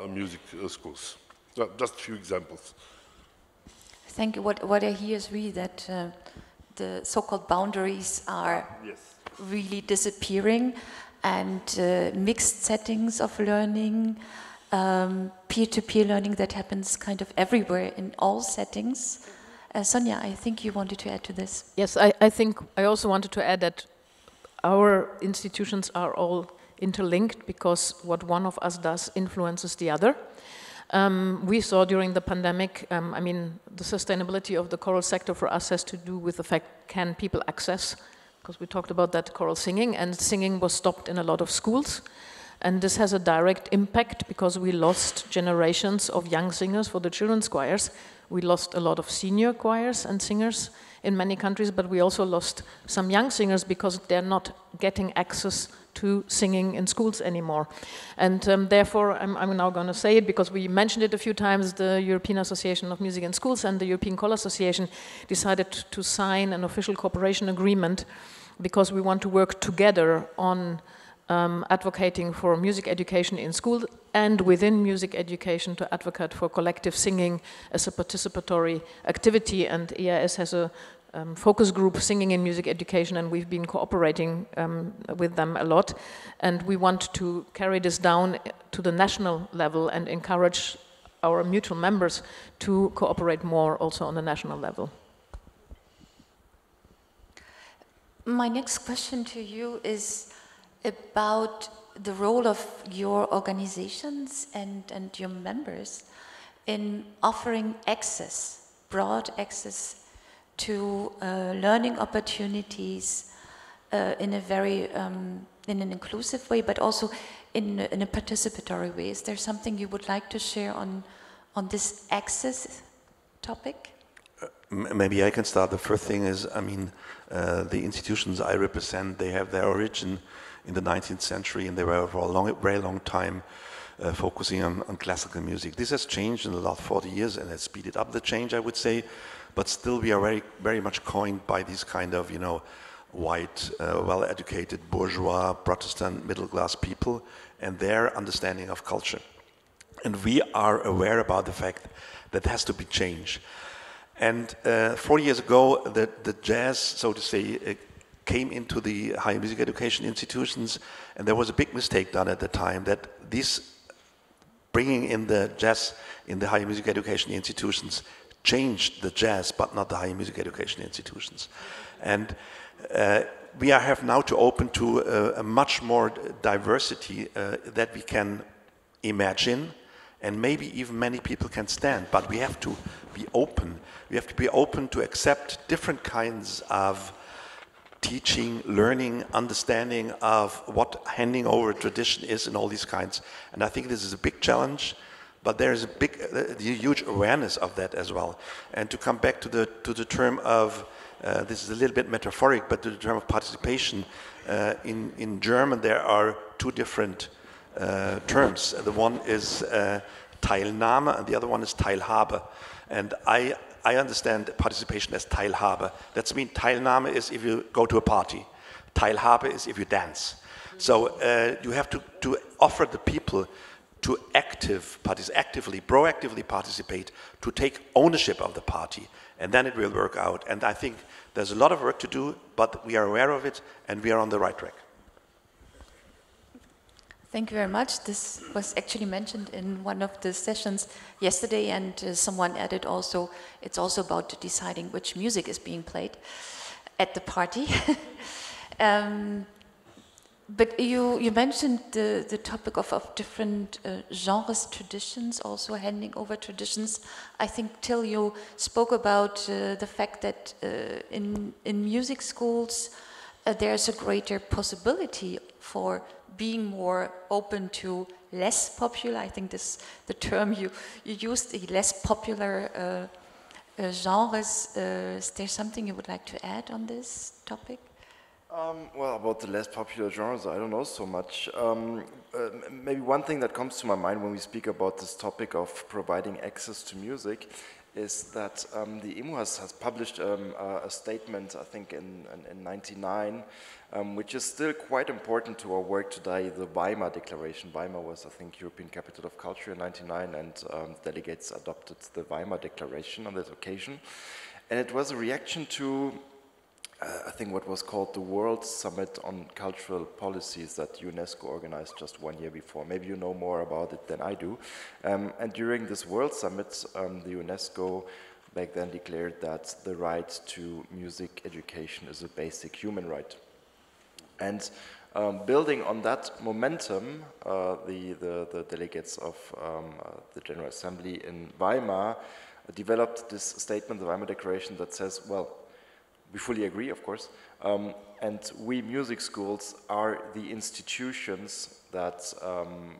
music schools. Just a few examples. Thank you. What I hear is really that the so-called boundaries are really disappearing, and mixed settings of learning, peer-to-peer learning that happens kind of everywhere in all settings. Sonja, I think you wanted to add to this. Yes, I think I also wanted to add that our institutions are all interlinked because what one of us does influences the other. We saw during the pandemic, I mean, the sustainability of the choral sector for us has to do with the fact, can people access, because we talked about that choral singing, and singing was stopped in a lot of schools. And this has a direct impact because we lost generations of young singers for the children's choirs. We lost a lot of senior choirs and singers in many countries, but we also lost some young singers because they're not getting access to singing in schools anymore. And therefore, I'm now going to say it because we mentioned it a few times, the European Association of Music in Schools and the European Choral Association decided to sign an official cooperation agreement because we want to work together on advocating for music education in school and within music education to advocate for collective singing as a participatory activity. And EIS has a focus group, Singing in Music Education, and we've been cooperating with them a lot. And we want to carry this down to the national level and encourage our mutual members to cooperate more also on the national level. My next question to you is about the role of your organizations and your members in offering access, broad access to learning opportunities in a very in an inclusive way, but also in a participatory way. Is there something you would like to share on this access topic? Maybe I can start. The first thing is, I mean, the institutions I represent, they have their origin in the 19th century, and they were for a very long time focusing on classical music. This has changed in the last 40 years and has speeded up the change, I would say, but still we are very, very much coined by these kind of, you know, white, well-educated, bourgeois, Protestant, middle-class people and their understanding of culture. And we are aware about the fact that has to be changed. And 40 years ago, the jazz, so to say, came into the higher music education institutions, and there was a big mistake done at the time that this bringing in the jazz in the higher music education institutions changed the jazz, but not the higher music education institutions. And we have now to open to a much more diversity that we can imagine, and maybe even many people can stand, but we have to be open. We have to be open to accept different kinds of teaching, learning, understanding of what handing over tradition is and all these kinds. And I think this is a big challenge, but there is a huge awareness of that as well. And to come back to the term of, this is a little bit metaphoric, but to the term of participation, in German there are two different terms. The one is Teilnahme and the other one is Teilhabe. And I understand participation as Teilhabe. That means Teilnahme is if you go to a party. Teilhabe is if you dance. So you have to offer the people to actively, proactively participate, to take ownership of the party, and then it will work out. And I think there's a lot of work to do, but we are aware of it, and we are on the right track. Thank you very much. This was actually mentioned in one of the sessions yesterday, and someone added also, it's also about deciding which music is being played at the party. But you mentioned the topic of different genres, traditions, also handing over traditions. I think, Till, you spoke about the fact that in music schools there's a greater possibility for being more open to less popular, I think this the term you used, the less popular genres. Is there something you would like to add on this topic? Well, about the less popular genres, I don't know so much. Maybe one thing that comes to my mind when we speak about this topic of providing access to music is that the IMU has published a statement, I think in '99, which is still quite important to our work today, the Weimar Declaration. Weimar was, I think, European Capital of Culture in '99, and delegates adopted the Weimar Declaration on that occasion. And it was a reaction to I think what was called the World Summit on Cultural Policies that UNESCO organized just 1 year before. Maybe you know more about it than I do. And during this World Summit, the UNESCO back then declared that the right to music education is a basic human right. And building on that momentum, the delegates of the General Assembly in Weimar developed this statement, the Weimar Declaration, that says, well, we fully agree, of course, and we music schools are the institutions that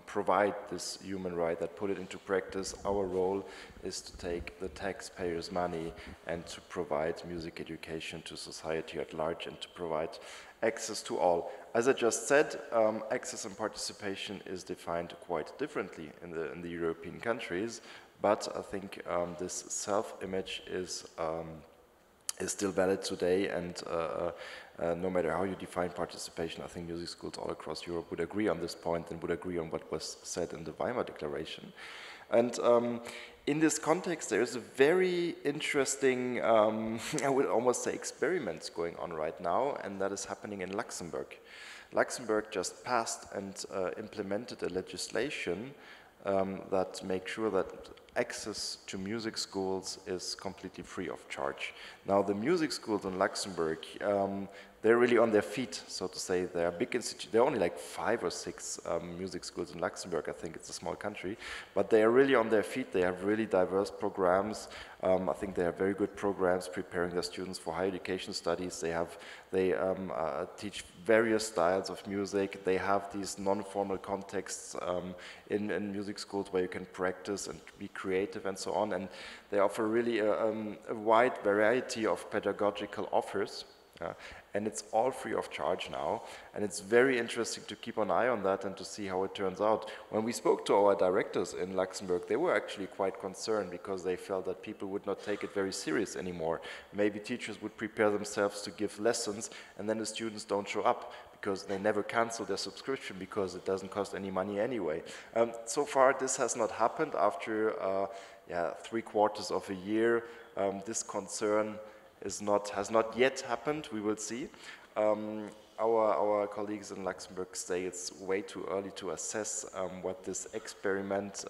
provide this human right, that put it into practice. Our role is to take the taxpayers' money and to provide music education to society at large and to provide access to all. As I just said, access and participation is defined quite differently in the European countries, but I think this self-image is still valid today, and no matter how you define participation, I think music schools all across Europe would agree on this point and would agree on what was said in the Weimar Declaration. And in this context, there is a very interesting, I would almost say, experiment going on right now, and that is happening in Luxembourg. Luxembourg just passed and implemented a legislation that makes sure that access to music schools is completely free of charge. Now, the music schools in Luxembourg, they're really on their feet, so to say. They're big institutions. There are only like 5 or 6 music schools in Luxembourg. I think it's a small country, but they are really on their feet. They have really diverse programs. I think they have very good programs preparing their students for higher education studies. They teach various styles of music. They have these non-formal contexts in music schools where you can practice and be creative and so on. And they offer really a wide variety of pedagogical offers. And it's all free of charge now, and it's very interesting to keep an eye on that and to see how it turns out. When we spoke to our directors in Luxembourg, they were actually quite concerned because they felt that people would not take it very serious anymore. Maybe teachers would prepare themselves to give lessons, and then the students don't show up because they never cancel their subscription because it doesn't cost any money anyway. So far, this has not happened. After 3/4 of a year, this concern has not yet happened. We will see. Our colleagues in Luxembourg say it's way too early to assess what this experiment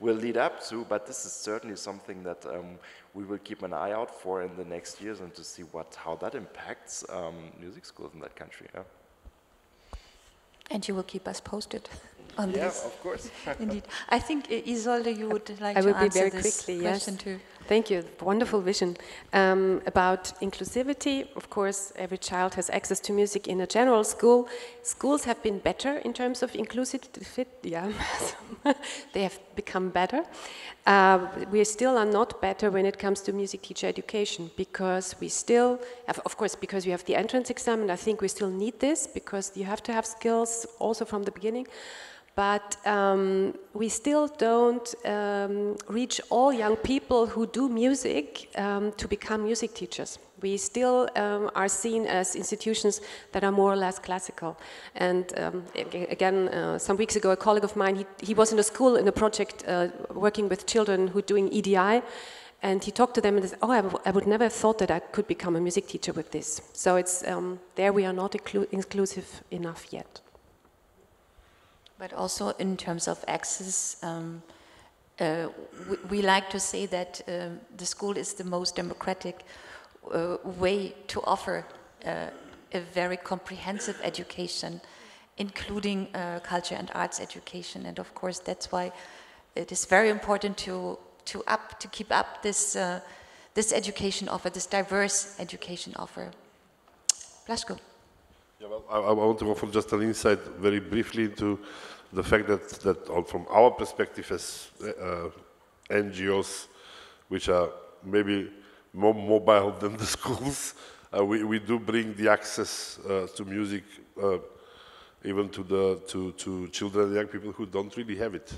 will lead up to, but this is certainly something that we will keep an eye out for in the next years and to see how that impacts music schools in that country. Yeah. And you will keep us posted on this. Yeah, of course. Indeed. I think, Isolde, you would like I to will be answer very this quickly, question yes. too. Thank you. Wonderful vision. About inclusivity, of course, every child has access to music in a general school. Schools have been better in terms of inclusivity. Yeah, they have become better. We still are not better when it comes to music teacher education because we still have, of course, because we have the entrance exam, and I think we still need this because you have to have skills also from the beginning. But we still don't reach all young people who do music to become music teachers. We still are seen as institutions that are more or less classical. And again, some weeks ago, a colleague of mine, he was in a school in a project working with children who are doing EDI. And he talked to them and said, oh, I would never have thought that I could become a music teacher with this. So it's there we are not inclusive enough yet. But also in terms of access, we like to say that the school is the most democratic way to offer a very comprehensive education, including culture and arts education. And of course, that's why it is very important to keep up this education offer, this diverse education offer. Blasko. Yeah, well, I want to offer just an insight very briefly into the fact that from our perspective as NGOs, which are maybe more mobile than the schools, we do bring the access to music even to children and young people who don't really have it.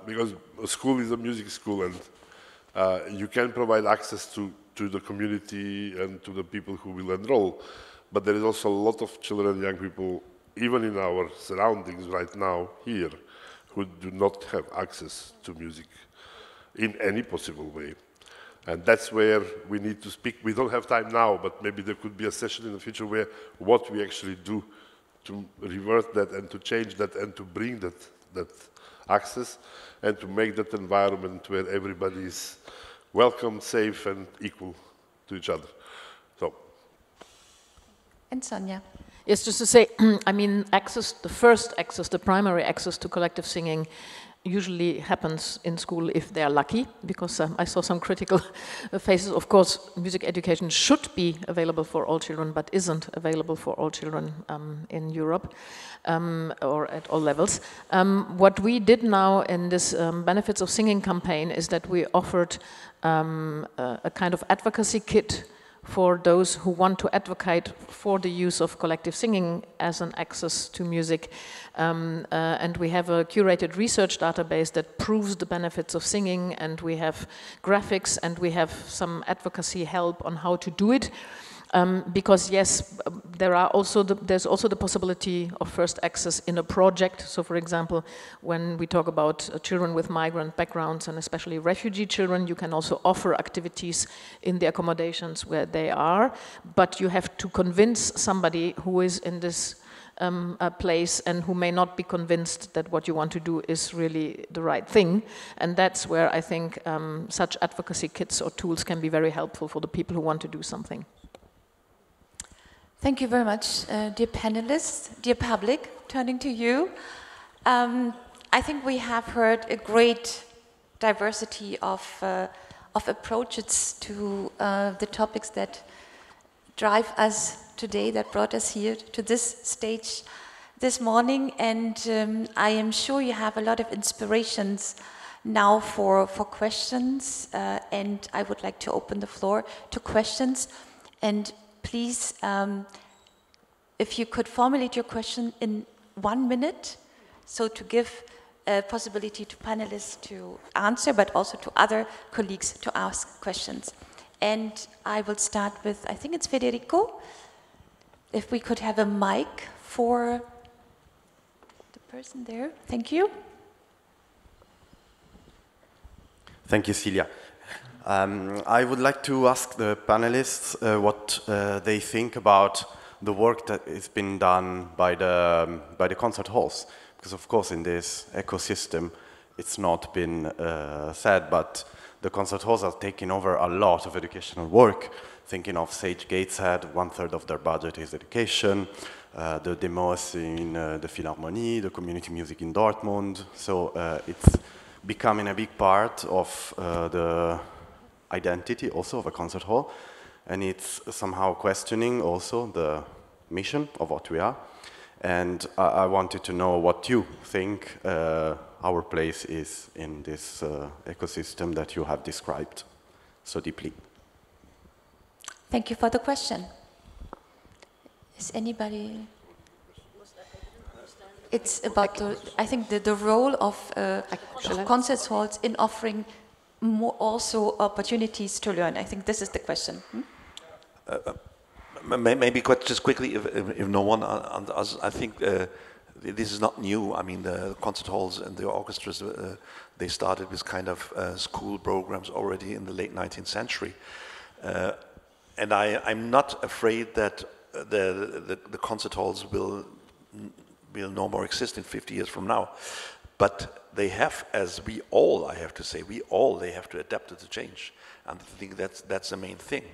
Because a school is a music school, and you can provide access to the community and to the people who will enroll. But there is also a lot of children and young people, even in our surroundings right now here, who do not have access to music in any possible way. And that's where we need to speak. We don't have time now, but maybe there could be a session in the future where what we actually do to revert that and to change that and to bring that access and to make that environment where everybody is welcome, safe, and equal to each other. So. And Sonja. Yes, just to say, I mean, the primary access to collective singing usually happens in school if they are lucky, because I saw some critical faces. Of course, music education should be available for all children, but isn't available for all children in Europe or at all levels. What we did now in this Benefits of Singing campaign is that we offered a kind of advocacy kit for those who want to advocate for the use of collective singing as an access to music. And we have a curated research database that proves the benefits of singing, and we have graphics, and we have some advocacy help on how to do it. Because yes, there's also the possibility of first access in a project. So for example, when we talk about children with migrant backgrounds and especially refugee children, you can also offer activities in the accommodations where they are, but you have to convince somebody who is in this place and who may not be convinced that what you want to do is really the right thing. And that's where I think such advocacy kits or tools can be very helpful for the people who want to do something. Thank you very much, dear panelists, dear public. Turning to you, I think we have heard a great diversity of approaches to the topics that drive us today, that brought us here to this stage this morning, and I am sure you have a lot of inspirations now for questions, and I would like to open the floor to questions. And please, if you could formulate your question in 1 minute, so to give a possibility to panelists to answer, but also to other colleagues to ask questions. And I will start with, I think it's Federico. If we could have a mic for the person there. Thank you. Thank you, Silja. I would like to ask the panelists what they think about the work that has been done by the concert halls, because of course in this ecosystem it's not been said, but the concert halls are taking over a lot of educational work. Thinking of Sage Gateshead, 1/3 of their budget is education, the demos in the Philharmonie, the community music in Dortmund, so it's becoming a big part of the identity also of a concert hall, and it's somehow questioning also the mission of what we are. And I wanted to know what you think our place is in this ecosystem that you have described so deeply. Thank you for the question. Is anybody? It's about I think the role of concert halls in offering more also opportunities to learn. I think this is the question. Maybe just quickly, if no one answers, I think this is not new. I mean, the concert halls and the orchestras, they started with kind of school programs already in the late 19th century. And I'm not afraid that the concert halls will no more exist in 50 years from now. But they have, as we all, I have to say, they have to adapt to the change. And I think that's the main thing.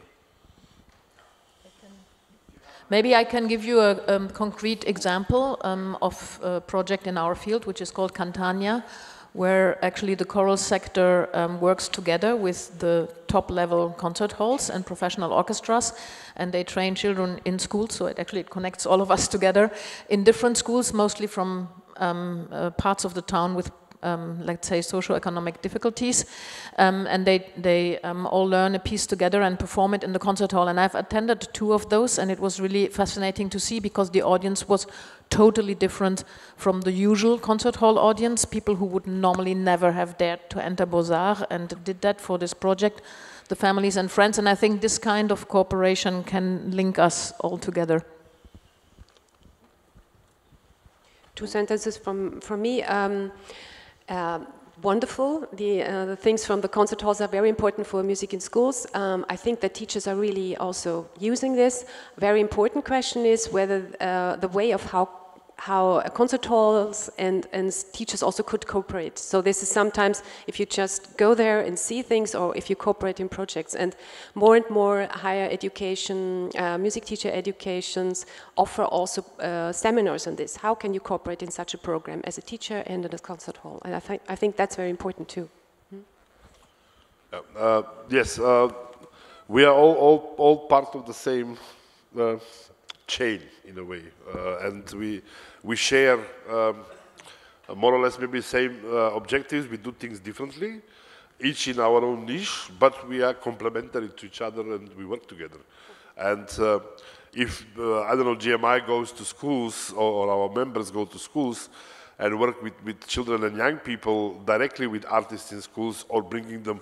Maybe I can give you a concrete example of a project in our field, which is called Cantania, where actually the choral sector works together with the top-level concert halls and professional orchestras, and they train children in schools, so it connects all of us together in different schools, mostly from parts of the town with let's say, socioeconomic difficulties. And they all learn a piece together and perform it in the concert hall. And I've attended 2 of those, and it was really fascinating to see, because the audience was totally different from the usual concert hall audience, people who would normally never have dared to enter Beaux-Arts, and did that for this project, the families and friends. And I think this kind of cooperation can link us all together. 2 sentences from me. Wonderful. The things from the concert halls are very important for music in schools. I think that teachers are really also using this. Very important question is whether the way of how concert halls and teachers also could cooperate. So this is sometimes if you just go there and see things, or if you cooperate in projects. And more higher education, music teacher educations offer also seminars on this. How can you cooperate in such a program as a teacher and in a concert hall? And I think that's very important too. Yes, we are all part of the same chain in a way, and we share more or less maybe same objectives. We do things differently, each in our own niche, but we are complementary to each other and we work together. And if I don't know, GMI goes to schools, or our members go to schools and work with children and young people directly with artists in schools, or bringing them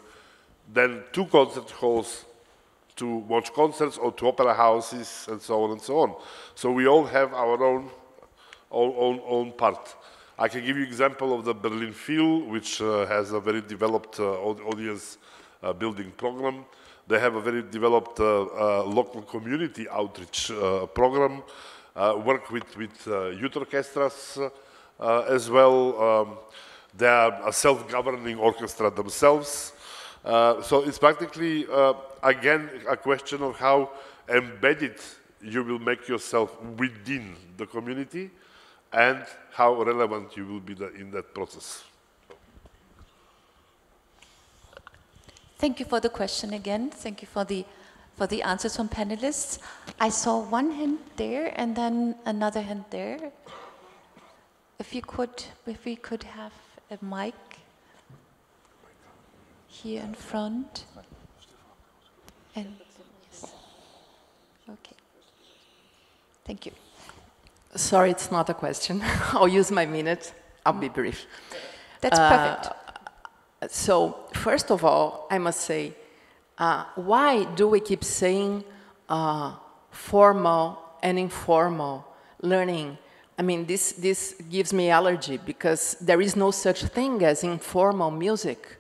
then to concert halls to watch concerts, or to opera houses, and so on and so on. So we all have our own part. I can give you example of the Berlin Phil, which has a very developed audience building program. They have a very developed local community outreach program, work with youth orchestras as well. They are a self-governing orchestra themselves. So it's practically, again, a question of how embedded you will make yourself within the community, and how relevant you will be in that process. Thank you for the question again. Thank you for the answers from panelists. I saw one hand there and then another hand there. If we could have a mic here in front. And yes. Okay. Thank you. Sorry, it's not a question. I'll use my minute. I'll be brief. That's perfect. So, first of all, I must say, why do we keep saying formal and informal learning? I mean, this gives me allergy, because there is no such thing as informal music.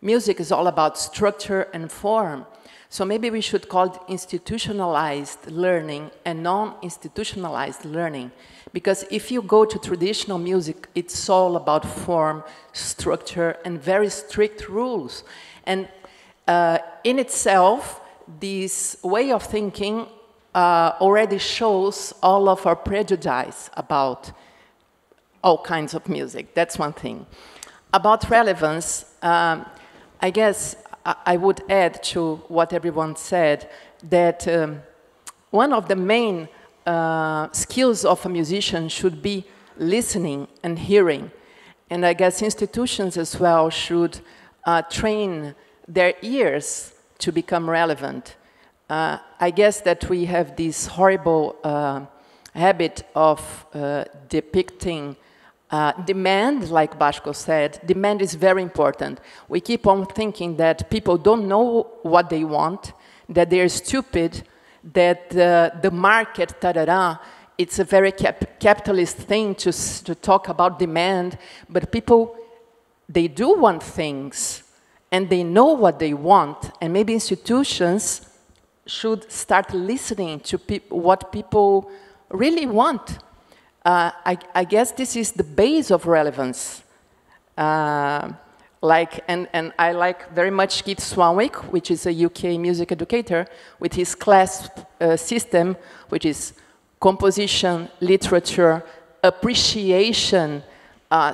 Music is all about structure and form. So maybe we should call it institutionalized learning and non-institutionalized learning. Because if you go to traditional music, it's all about form, structure, and very strict rules. And in itself, this way of thinking already shows all of our prejudice about all kinds of music. That's one thing. About relevance, I guess I would add to what everyone said that one of the main skills of a musician should be listening and hearing. And I guess institutions as well should train their ears to become relevant. I guess that we have this horrible habit of depicting demand, like Blasko said. Demand is very important. We keep on thinking that people don't know what they want, that they're stupid, that the market, it's a very capitalist thing to talk about demand, but people, they do want things, and they know what they want, and maybe institutions should start listening to what people really want. I guess this is the base of relevance. And I like very much Keith Swanwick, which is a UK music educator, with his class system, which is composition, literature, appreciation,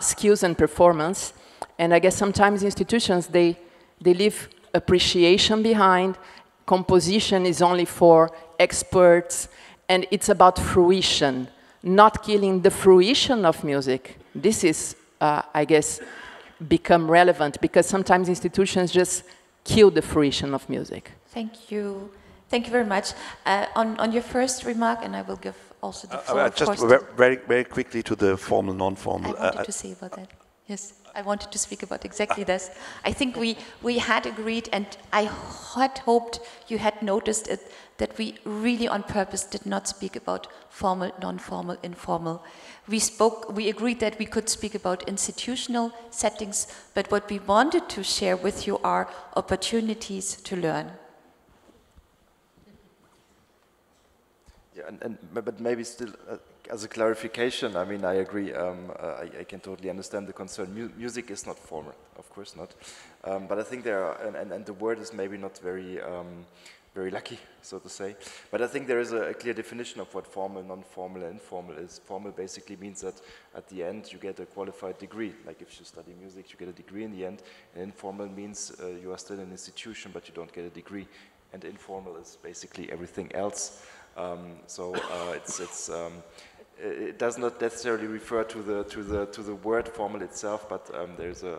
skills and performance. And I guess sometimes institutions, they leave appreciation behind. Composition is only for experts, and it's about fruition. Not killing the fruition of music. This is, I guess, become relevant, because sometimes institutions just kill the fruition of music. Thank you. Thank you very much. On your first remark, and I will give also the floor, of just course, very quickly to the formal, non-formal. I wanted to say about that. Yes, I wanted to speak about exactly this. I think we had agreed, and I had hoped you had noticed it, that we really on purpose did not speak about formal, non-formal, informal. We agreed that we could speak about institutional settings, but what we wanted to share with you are opportunities to learn. Yeah, but maybe still as a clarification, I mean, I agree. I can totally understand the concern. Music is not formal, of course not. But I think there are, and the word is maybe not very, very lucky, so to say. But I think there is a clear definition of what formal, non-formal, and informal is. Formal basically means that at the end you get a qualified degree. Like if you study music, you get a degree in the end. And informal means you are still an institution, but you don't get a degree. And informal is basically everything else. It does not necessarily refer to the word formal itself, but there's a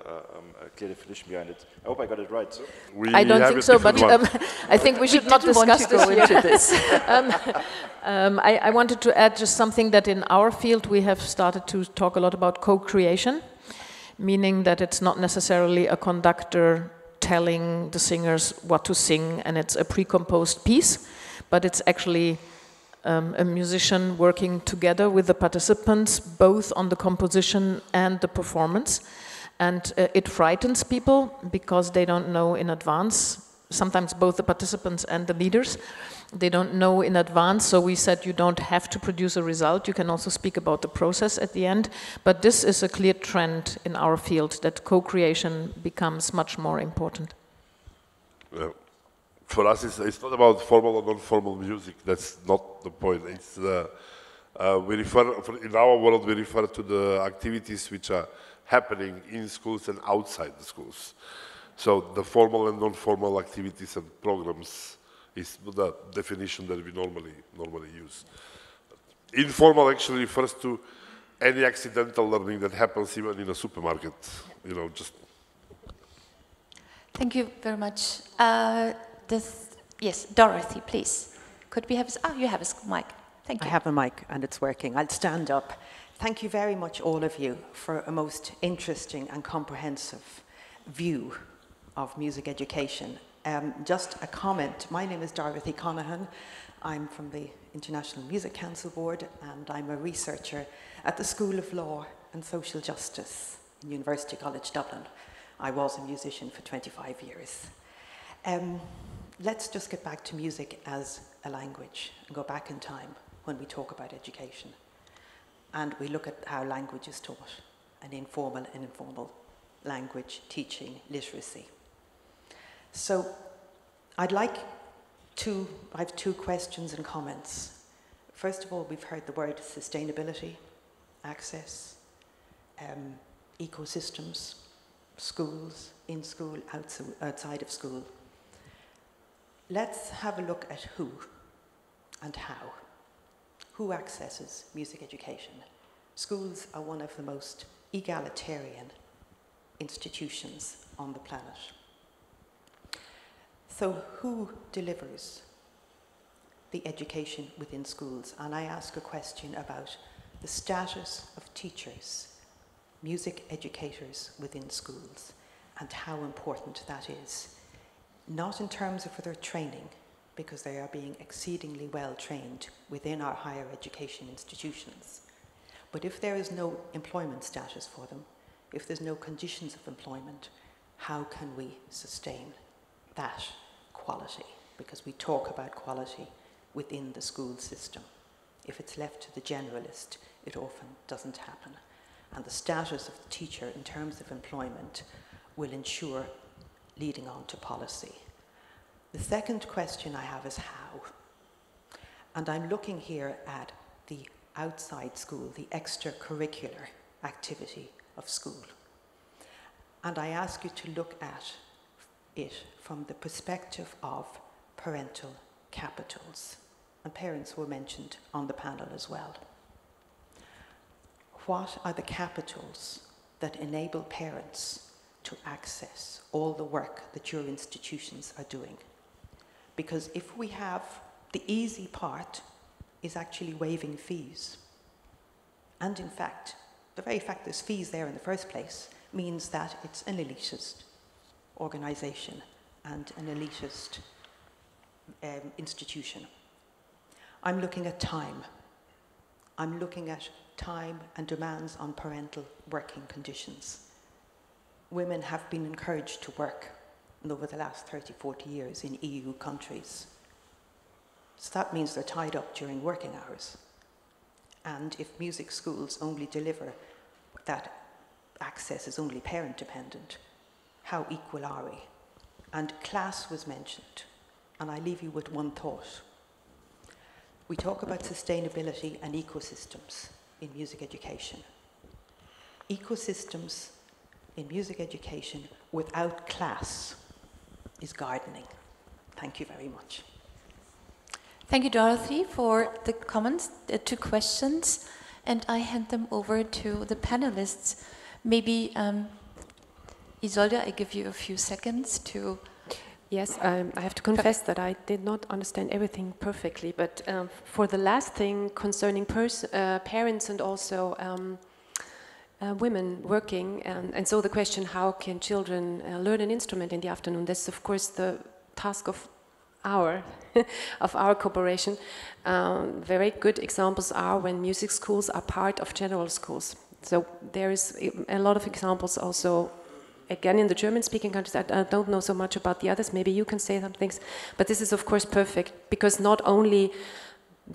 clear definition behind it. I hope I got it right. So. I don't think so, but I think we should not discuss this into this. I wanted to add just something that in our field we have started to talk a lot about co-creation, meaning that it's not necessarily a conductor telling the singers what to sing and it's a pre-composed piece, but it's actually a musician working together with the participants, both on the composition and the performance. And it frightens people because they don't know in advance, sometimes both the participants and the leaders, they don't know in advance. So we said you don't have to produce a result, you can also speak about the process at the end. But this is a clear trend in our field, that co-creation becomes much more important. Yeah. For us, it's not about formal or non-formal music. That's not the point. It's in our world, we refer to the activities which are happening in schools and outside the schools. So the formal and non-formal activities and programs is the definition that we normally use. Informal actually refers to any accidental learning that happens even in a supermarket. You know, just. Thank you very much. Yes, Dorothy, please. Could we have you have a mic. Thank you. I have a mic and it's working. I'll stand up. Thank you very much, all of you, for a most interesting and comprehensive view of music education. Just a comment. My name is Dorothy Conahan. I'm from the International Music Council Board and I'm a researcher at the School of Law and Social Justice in University College Dublin. I was a musician for 25 years. Let's just get back to music as a language and go back in time when we talk about education. And we look at how language is taught, an informal and informal language, teaching, literacy. So I have two questions and comments. First of all, we've heard the word sustainability, access, ecosystems, schools, in school, outside of school. Let's have a look at who and how. Who accesses music education? Schools are one of the most egalitarian institutions on the planet. So who delivers the education within schools? And I ask a question about the status of teachers, music educators within schools, and how important that is. Not in terms of their training, because they are being exceedingly well trained within our higher education institutions. But if there is no employment status for them, if there's no conditions of employment, how can we sustain that quality? Because we talk about quality within the school system. If it's left to the generalist, it often doesn't happen. And the status of the teacher in terms of employment will ensure leading on to policy. The second question I have is how. And I'm looking here at the outside school, the extracurricular activity of school. And I ask you to look at it from the perspective of parental capitals. And parents were mentioned on the panel as well. What are the capitals that enable parents to access all the work that your institutions are doing. Because if we have the easy part is actually waiving fees. And in fact, the very fact there's fees there in the first place means that it's an elitist organization and an elitist institution. I'm looking at time. I'm looking at time and demands on parental working conditions. Women have been encouraged to work over the last 30, 40 years in EU countries. So that means they're tied up during working hours. And if music schools only deliver that access is only parent dependent, how equal are we? And class was mentioned, and I leave you with one thought. We talk about sustainability and ecosystems in music education. Ecosystems in music education without class is gardening. Thank you very much. Thank you, Dorothy, for the comments, the 2 questions, and I hand them over to the panelists. Maybe, Isolde, I give you a few seconds to... Yes, I have to confess that I did not understand everything perfectly, but for the last thing concerning parents and also women working, and so the question, how can children learn an instrument in the afternoon? That's of course the task of our cooperation. Very good examples are when music schools are part of general schools. So there is a lot of examples also, again in the German-speaking countries. I don't know so much about the others, maybe you can say some things, but this is of course perfect, because not only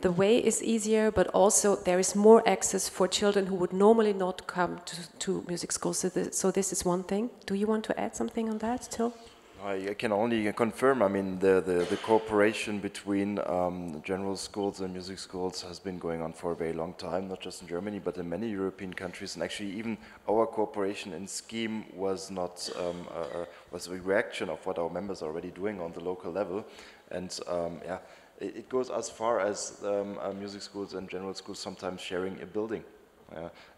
the way is easier, but also there is more access for children who would normally not come to music schools. So this is one thing. Do you want to add something on that, Till? I can only confirm, I mean, the cooperation between general schools and music schools has been going on for a very long time, not just in Germany, but in many European countries. And actually, even our cooperation in scheme was not, was a reaction of what our members are already doing on the local level. And yeah, it goes as far as music schools and general schools sometimes sharing a building.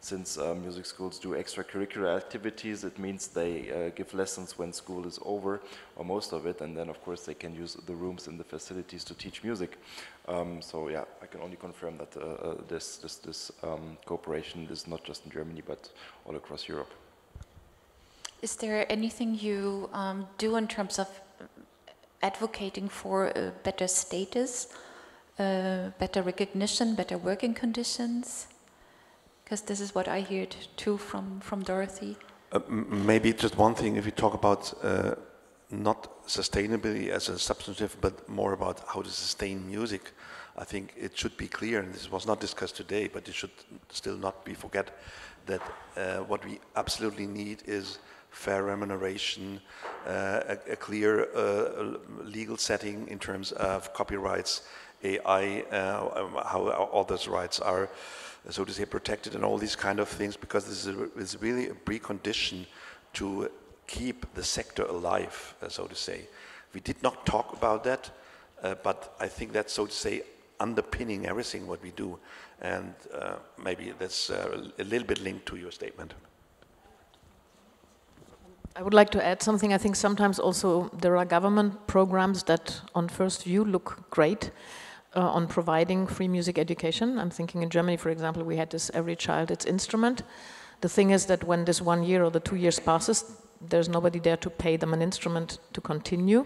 Since music schools do extracurricular activities, it means they give lessons when school is over, or most of it, and then of course they can use the rooms and the facilities to teach music. So yeah, I can only confirm that this cooperation is not just in Germany, but all across Europe. Is there anything you do in terms of advocating for a better status, better recognition, better working conditions? Because this is what I heard too from Dorothy. Maybe just one thing, if you talk about not sustainability as a substantive, but more about how to sustain music, I think it should be clear, and this was not discussed today, but it should still not be forget that what we absolutely need is fair remuneration, a clear legal setting in terms of copyrights, AI, how all those rights are, so to say, protected, and all these kind of things, because this is really a precondition to keep the sector alive, so to say. We did not talk about that, but I think that's, so to say, underpinning everything what we do, and maybe that's a little bit linked to your statement. I would like to add something. I think sometimes also there are government programs that on first view look great, on providing free music education. I'm thinking in Germany, for example, we had this Every Child Its Instrument. The thing is that when this 1 year or the 2 years passes, there's nobody there to pay them an instrument to continue.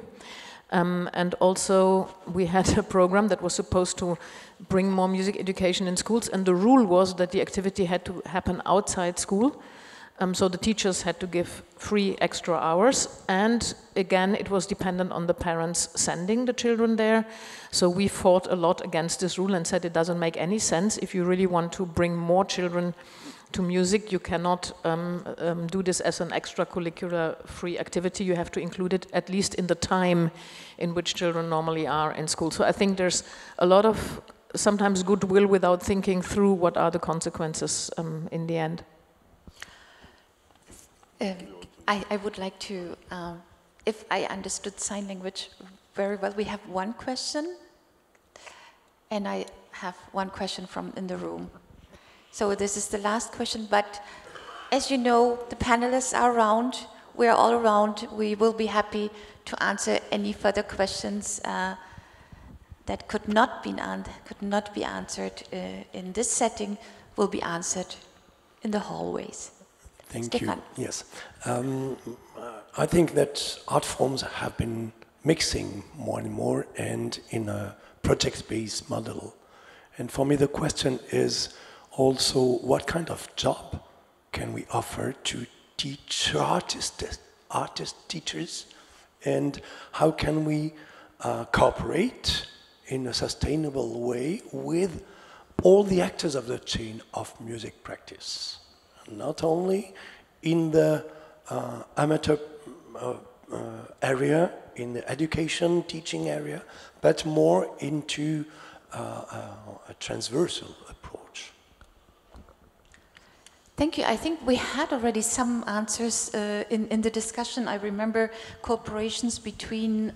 And also we had a program that was supposed to bring more music education in schools, and the rule was that the activity had to happen outside school. So the teachers had to give free extra hours, and again it was dependent on the parents sending the children there. So we fought a lot against this rule and said it doesn't make any sense. If you really want to bring more children to music, you cannot do this as an extracurricular free activity. You have to include it at least in the time in which children normally are in school. So I think there's a lot of sometimes goodwill without thinking through what are the consequences in the end. I would like to, if I understood sign language very well, we have one question, and I have one question from in the room. So this is the last question, but as you know, the panelists are around. We are all around. We will be happy to answer any further questions that could not be answered in this setting, will be answered in the hallways. Thank Stefan. you. Yes. I think that art forms have been mixing more and more and in a project-based model. And for me the question is also what kind of job can we offer to teach artist teachers, and how can we cooperate in a sustainable way with all the actors of the chain of music practice, not only in the amateur area, in the education, teaching area, but more into a transversal approach. Thank you. I think we had already some answers in the discussion. I remember cooperations between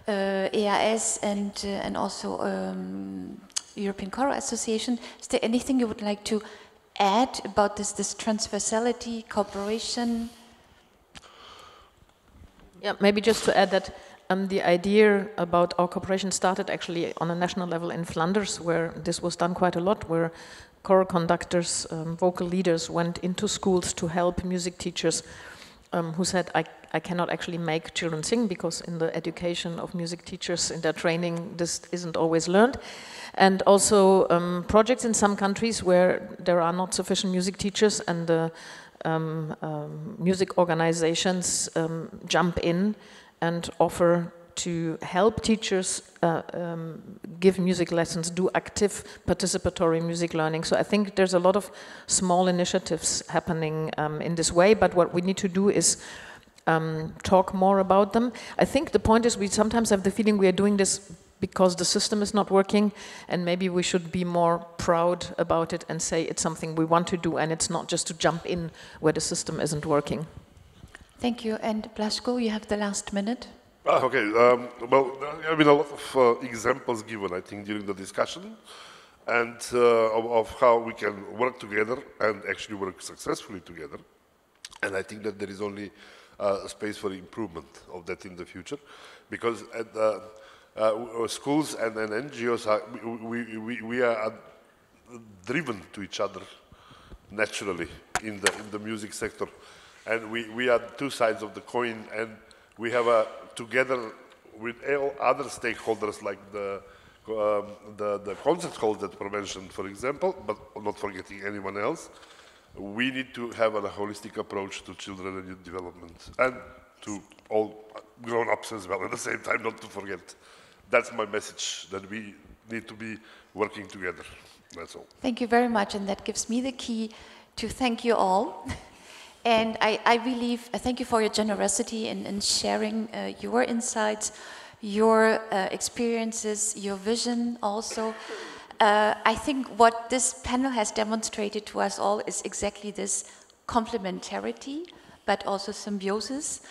EAS and also European Choral Association. Is there anything you would like to add about this transversality, cooperation? Yeah, maybe just to add that the idea about our cooperation started actually on a national level in Flanders, where this was done quite a lot, where choral conductors, vocal leaders went into schools to help music teachers who said, I cannot actually make children sing because in the education of music teachers, in their training, this isn't always learned. And also projects in some countries where there are not sufficient music teachers, and the music organizations jump in and offer to help teachers give music lessons, do active participatory music learning. So I think there's a lot of small initiatives happening in this way, but what we need to do is talk more about them. I think the point is we sometimes have the feeling we are doing this because the system is not working, and maybe we should be more proud about it and say it's something we want to do, and it's not just to jump in where the system isn't working. Thank you. And Blasko, you have the last minute. Okay, well, there have been a lot of examples given, I think, during the discussion, and of how we can work together and actually work successfully together. And I think that there is only space for improvement of that in the future, because at schools and NGOs, we are driven to each other naturally in the music sector. And we are two sides of the coin, and we have together with all other stakeholders like the concert halls that were mentioned, for example, but not forgetting anyone else, we need to have a holistic approach to children and youth development, and to all grown-ups as well at the same time, not to forget. That's my message, that we need to be working together. That's all. Thank you very much, and that gives me the key to thank you all. And I believe, thank you for your generosity in sharing your insights, your experiences, your vision also. I think what this panel has demonstrated to us all is exactly this complementarity, but also symbiosis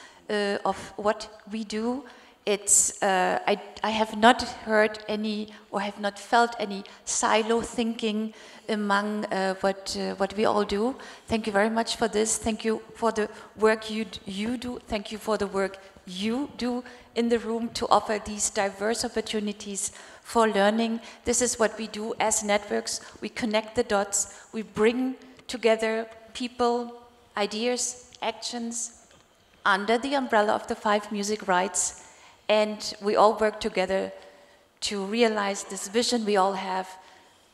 of what we do. It's, I have not heard any, or have not felt any silo thinking among what we all do. Thank you very much for this. Thank you for the work you do. Thank you for the work you do in the room to offer these diverse opportunities for learning. This is what we do as networks. We connect the dots. We bring together people, ideas, actions under the umbrella of the 5 music rights. And we all work together to realize this vision we all have.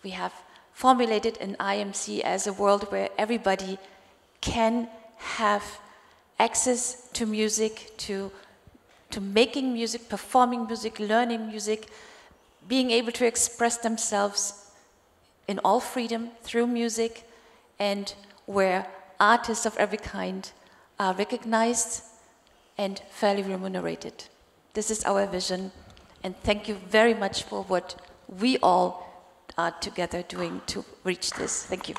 We have formulated an IMC as a world where everybody can have access to music, to making music, performing music, learning music, being able to express themselves in all freedom through music, and where artists of every kind are recognized and fairly remunerated. This is our vision, and thank you very much for what we all are together doing to reach this. Thank you.